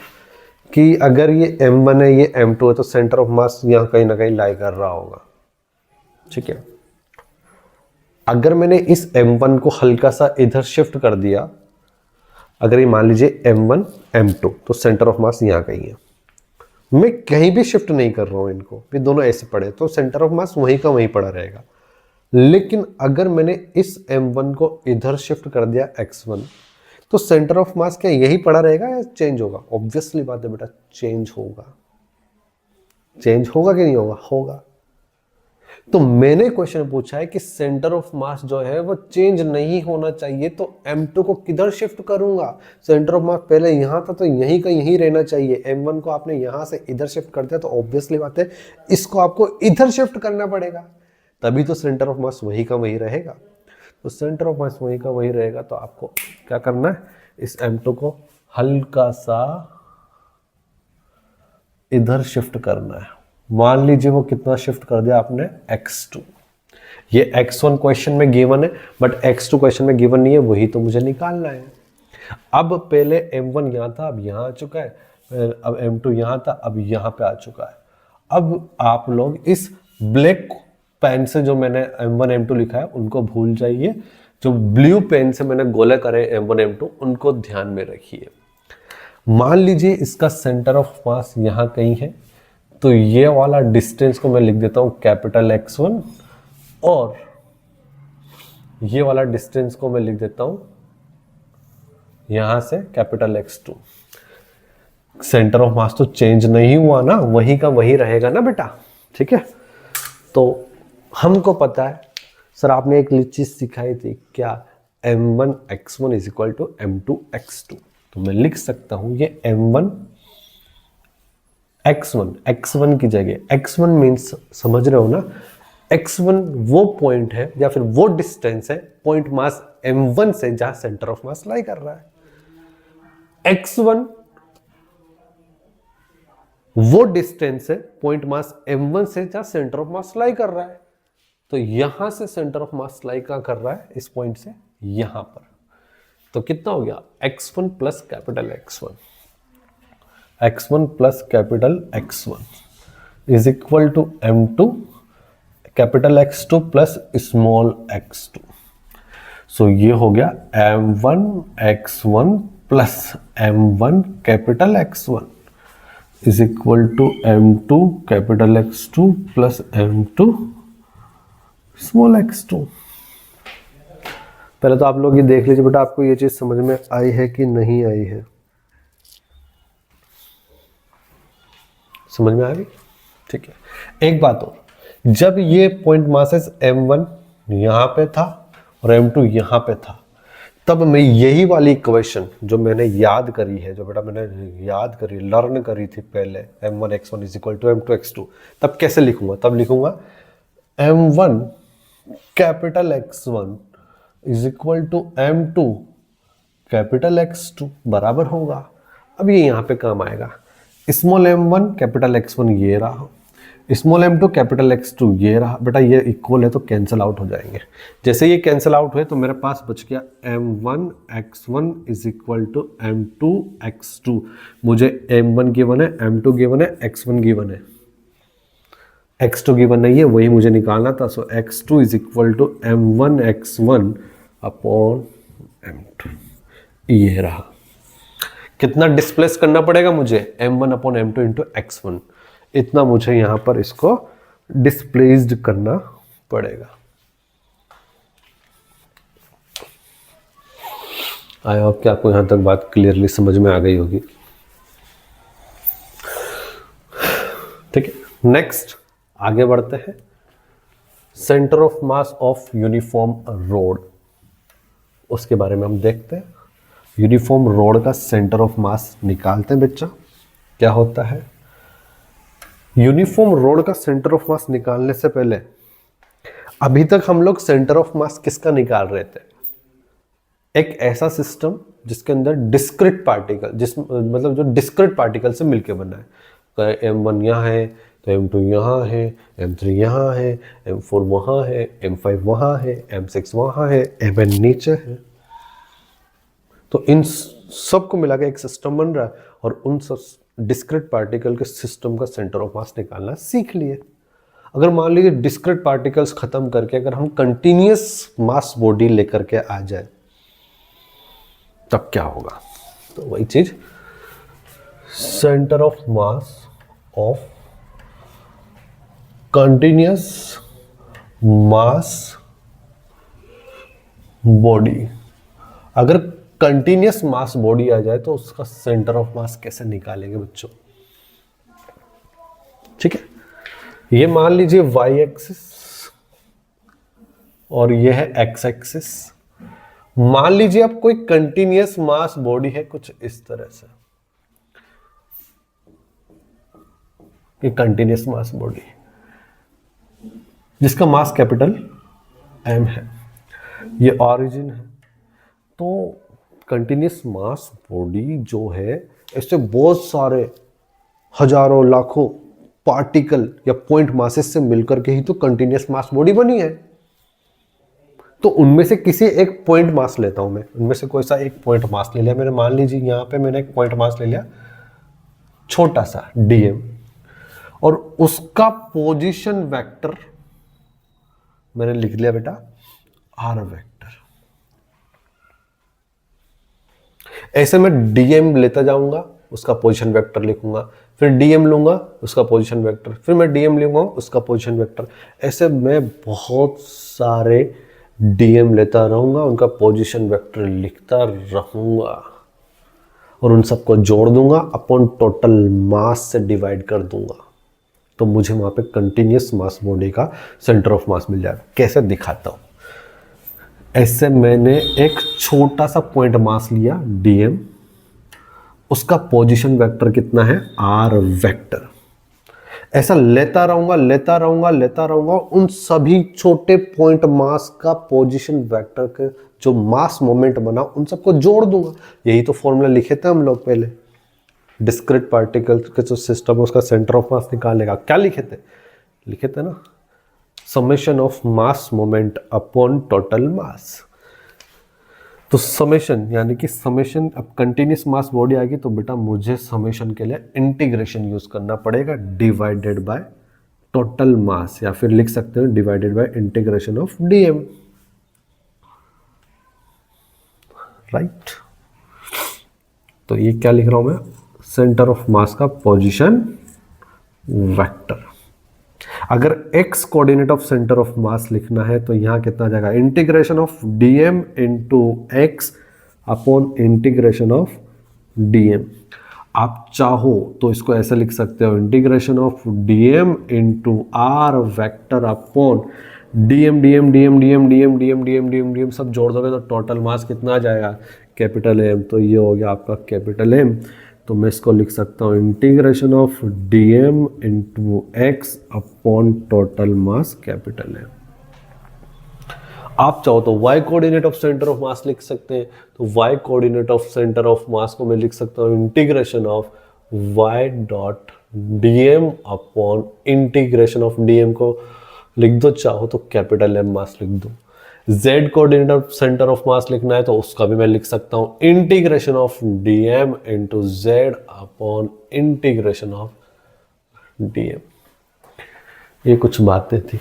Speaker 1: कि अगर ये m1 है ये m2 है तो सेंटर ऑफ मास यहाँ कहीं ना कहीं लाई कर रहा होगा, ठीक है। अगर मैंने इस m1 को हल्का सा इधर शिफ्ट कर दिया, अगर ये मान लीजिए m1 m2, तो सेंटर ऑफ मास यहाँ कहीं है। मैं कहीं भी शिफ्ट नहीं कर रहा हूं इनको, ये दोनों ऐसे पड़े तो सेंटर ऑफ मास वहीं का वहीं पड़ा रहेगा। लेकिन अगर मैंने इस m1 को इधर शिफ्ट कर दिया x1, तो सेंटर ऑफ मास क्या यही पड़ा रहेगा या चेंज होगा? ऑब्वियसली बात है बेटा, चेंज होगा। चेंज होगा कि नहीं होगा? होगा। तो मैंने क्वेश्चन पूछा है कि सेंटर ऑफ मास जो है वो चेंज नहीं होना चाहिए, तो m2 को किधर शिफ्ट करूंगा? सेंटर ऑफ मास पहले यहां था तो यहीं का यहीं रहना चाहिए। m1 को आपने यहां से इधर शिफ्ट कर दिया तो ऑब्वियसली बात है इसको आपको इधर शिफ्ट करना पड़ेगा, तभी तो सेंटर ऑफ मास वही का वही रहेगा। तो सेंटर ऑफ मास वही का वही रहेगा, तो आपको क्या करना है, इस m2 को हल्का सा इधर शिफ्ट करना है। मान लीजिए वो कितना शिफ्ट कर दिया आपने, x2। ये x1 क्वेश्चन में गिवन है बट x2 क्वेश्चन में गिवन नहीं है, वही तो मुझे निकालना है। अब पहले m1 यहां था, अब यहां आ चुका है, अब m2 यहां था, अब यहां पे आ चुका है। अब आप लोग इस ब्लैक पेन से जो मैंने m1 m2 लिखा है उनको भूल जाइए, जो ब्लू पेन से मैंने गोले करे m1 m2 उनको ध्यान में रखिए। मान लीजिए इसका सेंटर ऑफ मास यहां कहीं है, तो ये वाला डिस्टेंस को मैं लिख देता हूं कैपिटल X1 और ये वाला डिस्टेंस को मैं लिख देता हूं यहां से capital X2। Centre of mass तो चेंज नहीं हुआ ना, वही का वही रहेगा ना बेटा, ठीक है। तो हमको पता है सर आपने एक चीज सिखाई थी क्या, m1 x1 is equal to m2 x2। तो मैं लिख सकता हूं ये m1 x1 की जगह x1 मीन्स समझ रहे हो ना, x1 वो पॉइंट है या फिर वो डिस्टेंस है पॉइंट मास m1 से जहां सेंटर ऑफ मास लाई कर रहा है। x1 वो डिस्टेंस है पॉइंट मास m1 से जहां सेंटर ऑफ मास लाई कर रहा है। तो यहां से सेंटर ऑफ मास लाई कहां कर रहा है, इस पॉइंट से यहां पर। तो कितना हो गया, x1 plus capital x1 plus capital x1 is equal to m2 capital x2 plus small x2। So ये हो गया m1 x1 plus m1 capital x1 is equal to m2 capital x2 plus m2 small x2। पहले तो आप लोग ये देख लीजिए बेटा आपको ये चीज समझ में आई है कि नहीं आई है, समझ में आ गई, ठीक है। एक बात और, जब ये पॉइंट मासेस m1 यहां पे था और m2 यहां पे था, तब मैं यही वाली इक्वेशन जो मैंने याद करी है, जो बेटा मैंने याद करी लर्न करी थी पहले, m1 x1 is equal to m2 x2, तब कैसे लिखूंगा, तब लिखूंगा m1 capital x1 is equal to m2 capital x2 बराबर होगा। अब ये यहां पे काम आएगा, स्मॉल m1 कैपिटल x1 ये रहा, स्मॉल m2 कैपिटल x2 ये रहा। बेटा ये इक्वल है तो कैंसिल आउट हो जाएंगे, जैसे ये कैंसिल आउट हुए तो मेरे पास बच गया m1 x1 is equal to m2 x2। मुझे m1 गिवन है, m2 गिवन है, x1 गिवन है, x2 गिवन नहीं है, वही मुझे निकालना था। So x2 is equal to m1 x1 upon m2, ये रहा। कितना डिस्प्लेस करना पड़ेगा मुझे, m1 upon m2 into x1, इतना मुझे यहां पर इसको डिस्प्लेस्ड करना पड़ेगा। आई होप कि आपको यहां तक बात क्लियरली समझ में आ गई होगी, ठीक है। नेक्स्ट आगे बढ़ते हैं, centre of mass of uniform road, उसके बारे में हम देखते हैं। यूनिफॉर्म रोड का सेंटर ऑफ मास निकालते हैं बच्चा, क्या होता है। यूनिफॉर्म रोड का सेंटर ऑफ मास निकालने से पहले अभी तक हम लोग सेंटर ऑफ मास किसका निकाल रहे थे, एक ऐसा सिस्टम जिसके अंदर डिस्क्रीट पार्टिकल, मतलब जो डिस्क्रीट पार्टिकल से मिलकर बना है। m1 यहाँ है तो m2 यहाँ है, m3 यहाँ है, m4 वहाँ है, m5 वहाँ है, m6 वहाँ है, mn नीचे है। तो इन सबको मिला के एक सिस्टम बन रहा है और उन सब डिस्क्रीट पार्टिकल के सिस्टम का सेंटर ऑफ मास निकालना सीख लिए। अगर मान लीजिए डिस्क्रीट पार्टिकल्स खत्म करके अगर हम कंटिन्यूअस मास बॉडी लेकर के आ जाए तब क्या होगा, तो वही चीज centre of mass of continuous mass body. अगर कंटिन्यूअस मास बॉडी आ जाए तो उसका सेंटर ऑफ मास कैसे निकालेंगे बच्चों, ठीक है। ये मान लीजिए y एक्सिस और ये है एक्स एक्सिस। मान लीजिए अब कोई कंटिन्यूअस मास बॉडी है कुछ इस तरह से, ये कंटिन्यूअस मास बॉडी जिसका मास कैपिटल एम है, ये ऑरिजिन है। तो कंटिन्यूअस मास बॉडी जो है इससे बहुत सारे हजारों लाखों पार्टिकल या पॉइंट मासेस से मिलकर के ही तो कंटिन्यूअस मास बॉडी बनी है। तो उनमें से किसी एक पॉइंट मास लेता हूं मैं, उनमें से कोई सा एक पॉइंट मास ले लिया मैंने। मान लीजिए यहां पे मैंने एक पॉइंट मास ले लिया छोटा सा डीएम, और उसका पोजीशन वेक्टर मैंने लिख लिया बेटा आर वेक्टर। ऐसे मैं डीएम लेता जाऊंगा, उसका पोजीशन वेक्टर लिखूंगा, फिर डीएम लूंगा उसका पोजीशन वेक्टर, फिर मैं डीएम लूंगा उसका पोजीशन वेक्टर। ऐसे मैं बहुत सारे डीएम लेता रहूंगा, उनका पोजीशन वेक्टर लिखता रहूंगा और उन सबको जोड़ दूंगा, अपॉन टोटल मास से डिवाइड कर दूंगा, तो मुझे वहां पे कंटिन्यूअस मास बॉडी का सेंटर ऑफ मास मिल जाएगा। कैसे दिखाता हूं, ऐसे मैंने एक छोटा सा पॉइंट मास लिया डीएम, उसका पोजीशन वेक्टर कितना है आर वेक्टर। ऐसा लेता रहूंगा लेता रहूंगा लेता रहूंगा, उन सभी छोटे पॉइंट मास का पोजीशन वेक्टर के जो मास मोमेंट बना उन सबको जोड़ दूंगा। यही तो फॉर्मूला लिखे थे हम लोग पहले, डिस्क्रीट पार्टिकल के जो सिस्टम है उसका सेंटर ऑफ मास निकालने का। क्या लिखे थे ना, summation of mass moment upon total mass. तो समेशन यानी कि समेशन, अब कंटिन्यूस मास बॉडी आएगी तो बेटा मुझे समेशन के लिए इंटीग्रेशन यूज करना पड़ेगा डिवाइडेड बाय टोटल मास, या फिर लिख सकते हो divided by integration of DM, right. तो ये क्या लिख रहा हूं मैं, सेंटर ऑफ मास का पोजीशन वेक्टर। अगर x coordinate of centre of mass लिखना है तो यहां कितना जाएगा, integration of dm into x upon integration of dm। आप चाहो तो इसको ऐसे लिख सकते हो, integration of dm into R vector upon dm dm dm dm dm dm dm dm dm सब जोड़ दोगे तो टोटल मास कितना आ जाएगा, कैपिटल M। तो ये हो गया आपका कैपिटल M। तो मैं इसको लिख सकता हूँ integration of dm into x upon total mass capital M। आप चाहो तो y coordinate of centre of मास लिख सकते हैं, तो y coordinate of centre of मास को मैं लिख सकता हूँ integration of y dot dm upon integration of dm को लिख दो, चाहो तो कैपिटल M मास लिख दो। z coordinate of centre of mass लिखना है तो उसका भी मैं लिख सकता हूं integration of dm into Z upon integration of dm। ये कुछ बातें थी।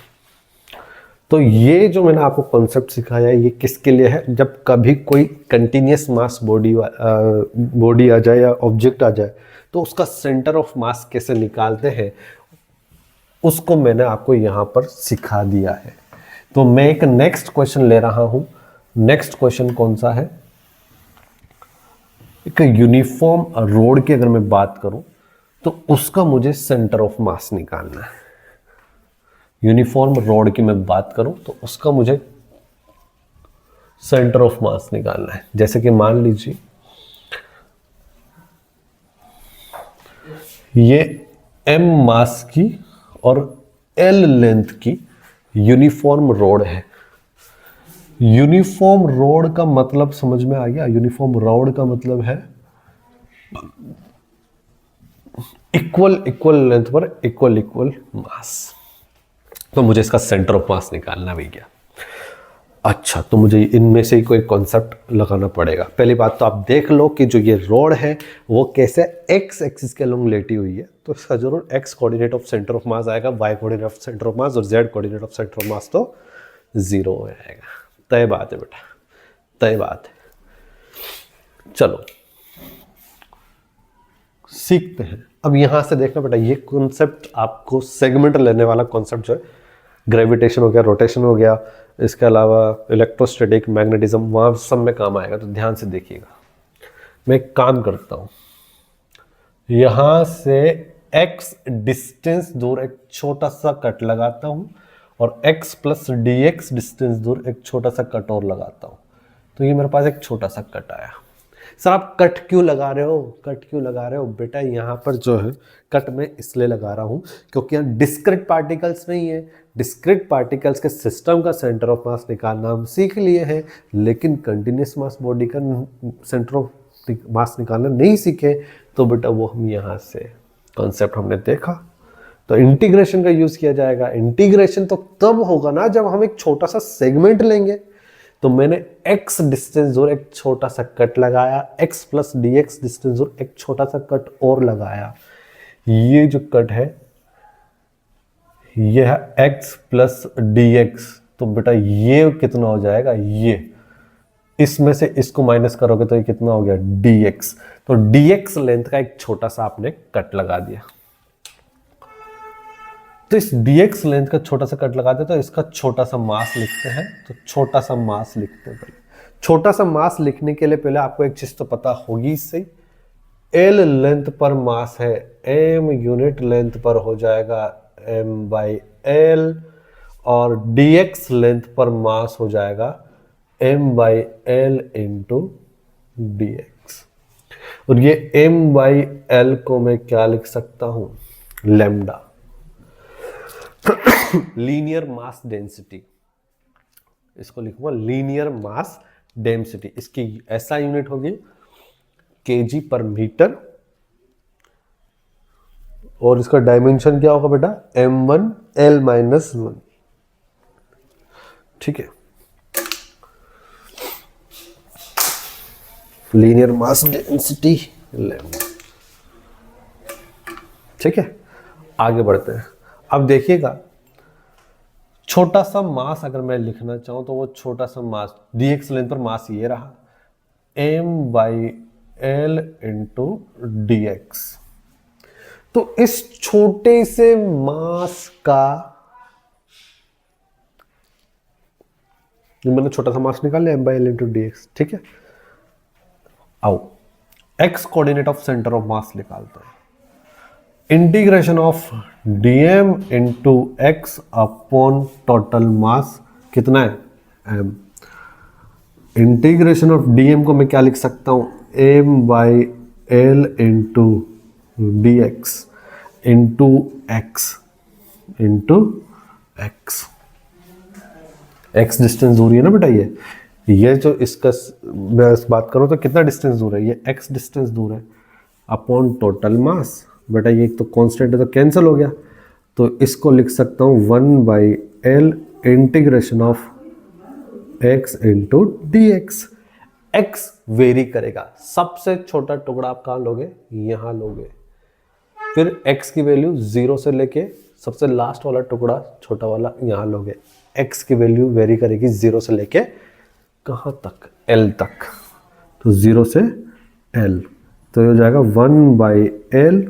Speaker 1: तो ये जो मैंने आपको कॉन्सेप्ट सिखाया है ये किसके लिए है, जब कभी कोई कंटिन्यूअस मास बॉडी आ जाए या ऑब्जेक्ट आ जाए तो उसका सेंटर ऑफ मास कैसे निकालते हैं उसको मैंने आपको यहां पर सिखा दिया है। तो मैं एक नेक्स्ट क्वेश्चन ले रहा हूं। नेक्स्ट क्वेश्चन कौन सा है, एक यूनिफॉर्म रोड की अगर मैं बात करूं तो उसका मुझे सेंटर ऑफ मास निकालना है। यूनिफॉर्म रोड की मैं बात करूं तो उसका मुझे सेंटर ऑफ मास निकालना है। जैसे कि मान लीजिए ये m मास की और l लेंथ की यूनिफॉर्म रोड है। यूनिफॉर्म रोड का मतलब समझ में आ गया, यूनिफॉर्म रोड का मतलब है इक्वल लेंथ पर इक्वल मास। तो मुझे इसका सेंटर ऑफ मास निकालना भी गया। अच्छा, तो मुझे इनमें से ही कोई कॉन्सेप्ट लगाना पड़ेगा। पहली बात तो आप देख लो कि जो ये रोड है वो कैसे एक्स एक्सिस के अलोंग लेटी हुई है, तो इसका जरूर x coordinate of centre of mass आएगा, y coordinate of centre of mass और z coordinate of centre of mass तो 0 हो जाएगा। तय बात है बेटा, तय बात है। चलो सीखते हैं। अब यहां से देखना बेटा, ये कॉन्सेप्ट आपको सेगमेंट लेने वाला कॉन्सेप्ट जो है, ग्रेविटेशन हो गया, रोटेशन हो गया, इसके अलावा इलेक्ट्रोस्टैटिक, मैग्नेटिज्म, वहाँ सब में काम आएगा। तो ध्यान से देखिएगा। मैं एक काम करता हूँ, यहाँ से x डिस्टेंस दूर एक छोटा सा कट लगाता हूँ और x plus D x distance दूर एक छोटा सा कट और लगाता हूँ, तो ये मेरे पास एक छोटा सा कट आया। सर आप कट क्यों लगा रहे हो, कट क्यों लगा रहे हो? बेटा यहाँ पर जो है कट मैं इसलिए लगा रहा हूँ क्योंकि यहाँ डिस्क्रीट पार्टिकल्स नहीं है। डिस्क्रीट पार्टिकल्स के सिस्टम का सेंटर ऑफ मास निकालना हम सीख लिए हैं, लेकिन कंटिन्यूस मास बॉडी का सेंटर ऑफ मास निकालना नहीं सीखे। तो बेटा वो हम यहाँ से कॉन्सेप्ट हमने देखा, तो इंटीग्रेशन का यूज किया जाएगा। इंटीग्रेशन तो तब होगा ना जब हम एक छोटा सा सेगमेंट लेंगे। तो मैंने x डिस्टेंस दूर एक छोटा सा कट लगाया, x plus D x distance दूर एक छोटा सा कट और लगाया। ये जो कट है ये है x प्लस डी एक्स। तो बेटा ये कितना हो जाएगा, ये इसमें से इसको माइनस करोगे तो ये कितना हो गया, dx। तो dx लेंथ का एक छोटा सा आपने कट लगा दिया। तो इस dx लेंथ का छोटा सा कट लगा दिया, तो इसका छोटा सा मास लिखते हैं। तो छोटा सा मास लिखते हैं। पहले छोटा सा मास लिखने के लिए पहले आपको एक चीज तो पता होगी इससे, l लेंथ पर मास है, m यूनिट लेंथ पर हो जाएगा m बाई l, और dx लेंथ पर मास हो जाएगा m by l into D x. और ये m बाई l को मैं क्या लिख सकता हूं, लैम्डा, लीनियर मास डेंसिटी। इसको लिखूंगा लीनियर मास डेंसिटी। इसकी ऐसा यूनिट होगी केजी पर मीटर, और इसका डायमेंशन क्या होगा बेटा, m1 l माइनस 1। ठीक है, लीनियर मास डेंसिटी लैम्डा। ठीक है, आगे बढ़ते हैं। अब देखिएगा, छोटा सा मास अगर मैं लिखना चाहूं तो वो छोटा सा मास dx लेंथ पर मास ये रहा, m by l into D x. तो इस छोटे से मास का मैंने छोटा सा मास निकाल लिया, m by l into D x. ठीक है, आओ x coordinate of centre of मास निकालते हैं। Integration of dm into x upon total mass कितना है, m। इंटीग्रेशन ऑफ dm को मैं क्या लिख सकता हूं, m by l into D x into x into x. X distance दूर है ना बेटा, ये जो इसका मैं बात करूं तो कितना डिस्टेंस दूर है, ये x डिस्टेंस दूर है, अपॉन टोटल मास। बेटा ये एक तो कांस्टेंट है तो कैंसिल हो गया, तो इसको लिख सकता हूँ 1 by l integration of x into D x. x very करेगा, सबसे छोटा टुकड़ा आप कहाँ लोगे, यहाँ लोगे। फिर x की वैल्यू 0 से लेके सबसे लास्ट वाला टुकड़ा छोटा वाला यहाँ लोगे। x की वैल्यू वेरी करेगी 0 से लेके कहाँ तक, l तक। तो 0 से l, तो ये हो जाएगा 1 बाई l,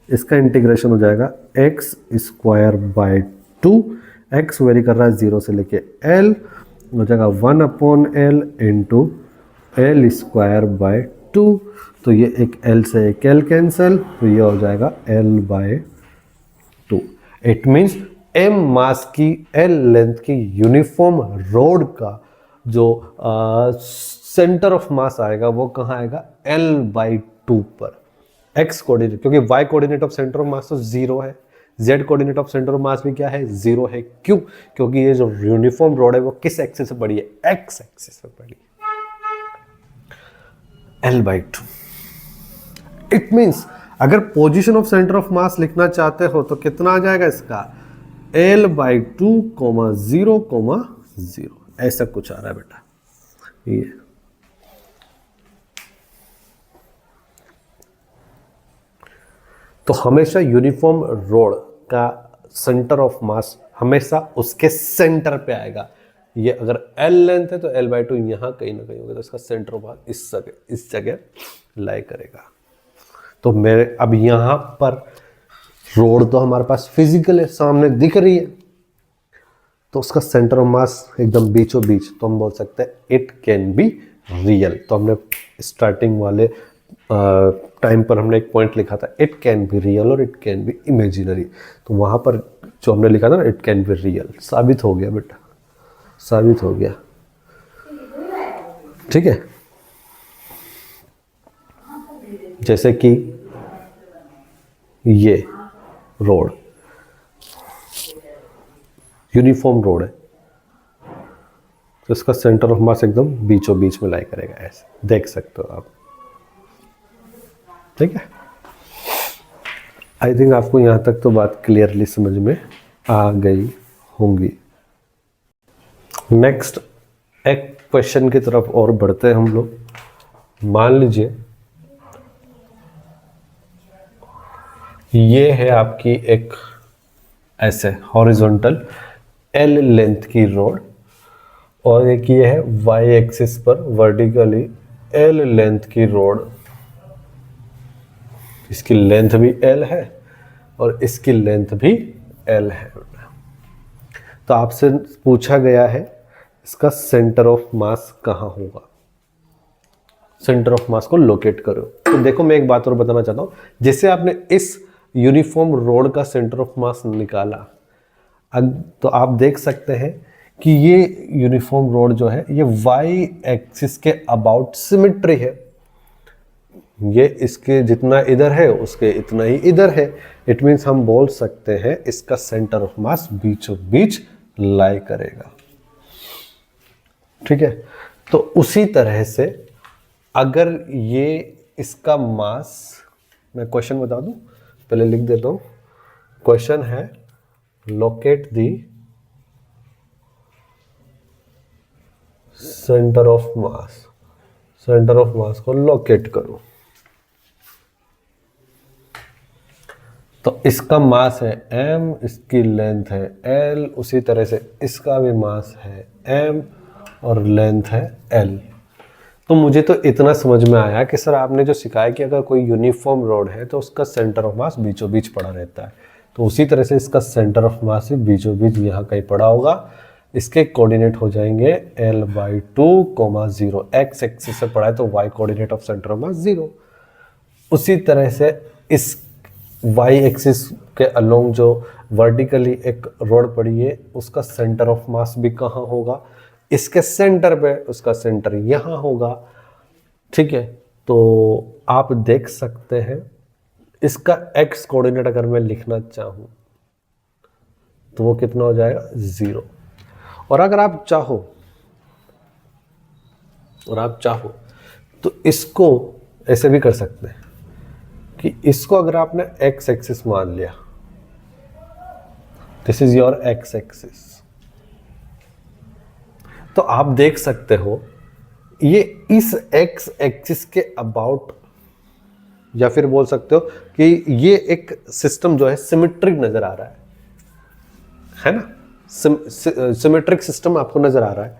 Speaker 1: इसका इंटीग्रेशन हो जाएगा x square by 2। x very कर रहा है 0 से लेके l, हो जाएगा 1 upon l into l square by 2। तो ये एक l से एक l कैंसिल, तो ये हो जाएगा l by 2। It means m मास की l लेंथ की यूनिफॉर्म रोड का जो सेंटर ऑफ मास आएगा वो कहाँ आएगा, l बाई 2 पर। x कोऑर्डिनेट, क्योंकि y coordinate of centre of mass तो 0 है, z coordinate of centre of मास भी क्या है, 0 है। क्यों? क्योंकि ये जो यूनिफॉर्म रोड है वो किस एक्सिस से बढ़ी है, x एक्सिस से बढ़ी है, l बाई 2। इट मीन्स अगर position of centre of mass लिखना चाहते हो तो कितना आ जाएगा इसका, l बाई 2 0 0, ऐसा कुछ आ रहा है बेटा। ये तो हमेशा यूनिफॉर्म रोड का सेंटर ऑफ मास हमेशा उसके सेंटर पे आएगा। ये अगर L लेंथ है तो L बाई 2 यहाँ कहीं ना कहीं होगा, तो इसका सेंटर ऑफ मास इस जगह लाई करेगा। तो मेरे अब यहाँ पर रोड तो हमारे पास फिजिकल है, सामने दिख रही है, तो उसका सेंटर ऑफ मास एकदम बीचों बीच, तो हम बोल सकते हैं इट कैन बी रियल। तो हमने स्टार्टिंग वाले टाइम पर हमने एक पॉइंट लिखा था, इट कैन बी रियल और इट कैन बी इमेजिनरी। तो वहाँ पर जो हमने लिखा था ना, इट कैन बी रियल, साबित हो गया बेटा, साबित हो गया। ठीक है, जैसे कि ये रोड यूनिफॉर्म रोड है, तो इसका सेंटर ऑफ मास एकदम बीचों बीच में लाई करेगा, ऐसे देख सकते हो आप। ठीक है, आई थिंक आपको यहाँ तक तो बात क्लियरली समझ में आ गई होंगी। नेक्स्ट एक क्वेश्चन की तरफ और बढ़ते हैं हम लोग। मान लीजिए ये है आपकी एक ऐसे हॉरिजॉन्टल एल लेंथ की रोड, और एक ये है वाई एक्सिस पर वर्टिकली एल लेंथ की रोड। इसकी लेंथ भी एल है और इसकी लेंथ भी एल है। तो आपसे पूछा गया है इसका सेंटर ऑफ मास कहाँ होगा, सेंटर ऑफ मास को लोकेट करो। तो देखो मैं एक बात और बताना चाहता हूँ, जैसे आपने इस यूनिफॉर्म रोड का सेंटर ऑफ मास निकाला, तो आप देख सकते हैं कि ये यूनिफॉर्म रोड जो है ये वाई एक्सिस के अबाउट सिमेट्री है। ये इसके जितना इधर है उसके इतना ही इधर है। इट मीन्स हम बोल सकते हैं इसका सेंटर ऑफ मास बीचों बीच लाई करेगा। ठीक है, तो उसी तरह से अगर ये इसका मास, मैं क्वेश्चन बता दूं, पहले लिख देता हूं। क्वेश्चन है locate the centre of mass, centre of मास को लोकेट करो। तो इसका मास है m, इसकी लेंथ है l, उसी तरह से इसका भी मास है m और लेंथ है l। तो मुझे तो इतना समझ में आया कि सर आपने जो सिखाया कि अगर कोई यूनिफॉर्म रोड है तो उसका सेंटर ऑफ मास बीचों बीच पड़ा रहता है, तो उसी तरह से इसका सेंटर ऑफ मास भी बीचों बीच यहाँ कहीं पड़ा होगा। इसके कोऑर्डिनेट हो जाएंगे l/2, 0। एक्स एक्सिस से पड़ा है तो y coordinate of centre of मास 0। उसी तरह से इस y एक्सिस के अलोंग जो वर्टिकली एक रोड पड़ी है उसका सेंटर ऑफ मास भी कहाँ होगा, इसके सेंटर पे, उसका सेंटर यहाँ होगा। ठीक है, तो आप देख सकते हैं इसका x कोऑर्डिनेट अगर मैं लिखना चाहूँ तो वो कितना हो जाएगा 0। और अगर आप चाहो तो इसको ऐसे भी कर सकते हैं कि इसको अगर आपने x एक्सिस मान लिया, this is your x axis, तो आप देख सकते हो ये इस x एक्सिस के अबाउट, या फिर बोल सकते हो कि ये एक सिस्टम जो है सिमेट्रिक नजर आ रहा है ना, सिमेट्रिक सिस्टम आपको नजर आ रहा है।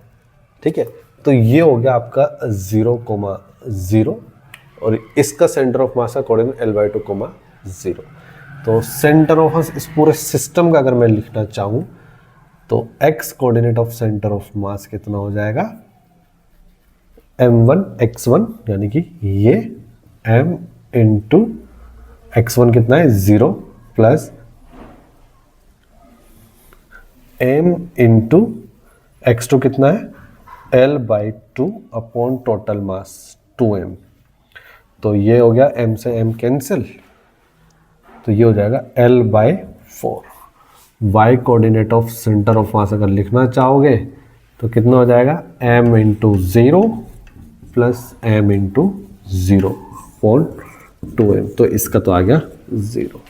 Speaker 1: ठीक है, तो ये हो गया आपका 0,0 और इसका सेंटर ऑफ मास का कोऑर्डिनेट l/2, 0। तो सेंटर ऑफ मास इस पूरे सिस्टम का अगर मैं लिखना चाहूं तो x coordinate of centre of मास कितना हो जाएगा m1 x1, यानी कि ये m इंटू x1 कितना है 0 प्लस m इंटू x2 कितना है l/2 upon total mass 2m। तो ये हो गया m से m कैंसिल, तो ये हो जाएगा l/4। y coordinate of centre of मास अगर लिखना चाहोगे तो कितना हो जाएगा m into 0 plus m into 0 upon 2m। तो इसका तो आ गया 0।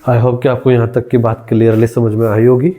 Speaker 1: आई होप कि आपको यहाँ तक की बात क्लियरली समझ में आई होगी।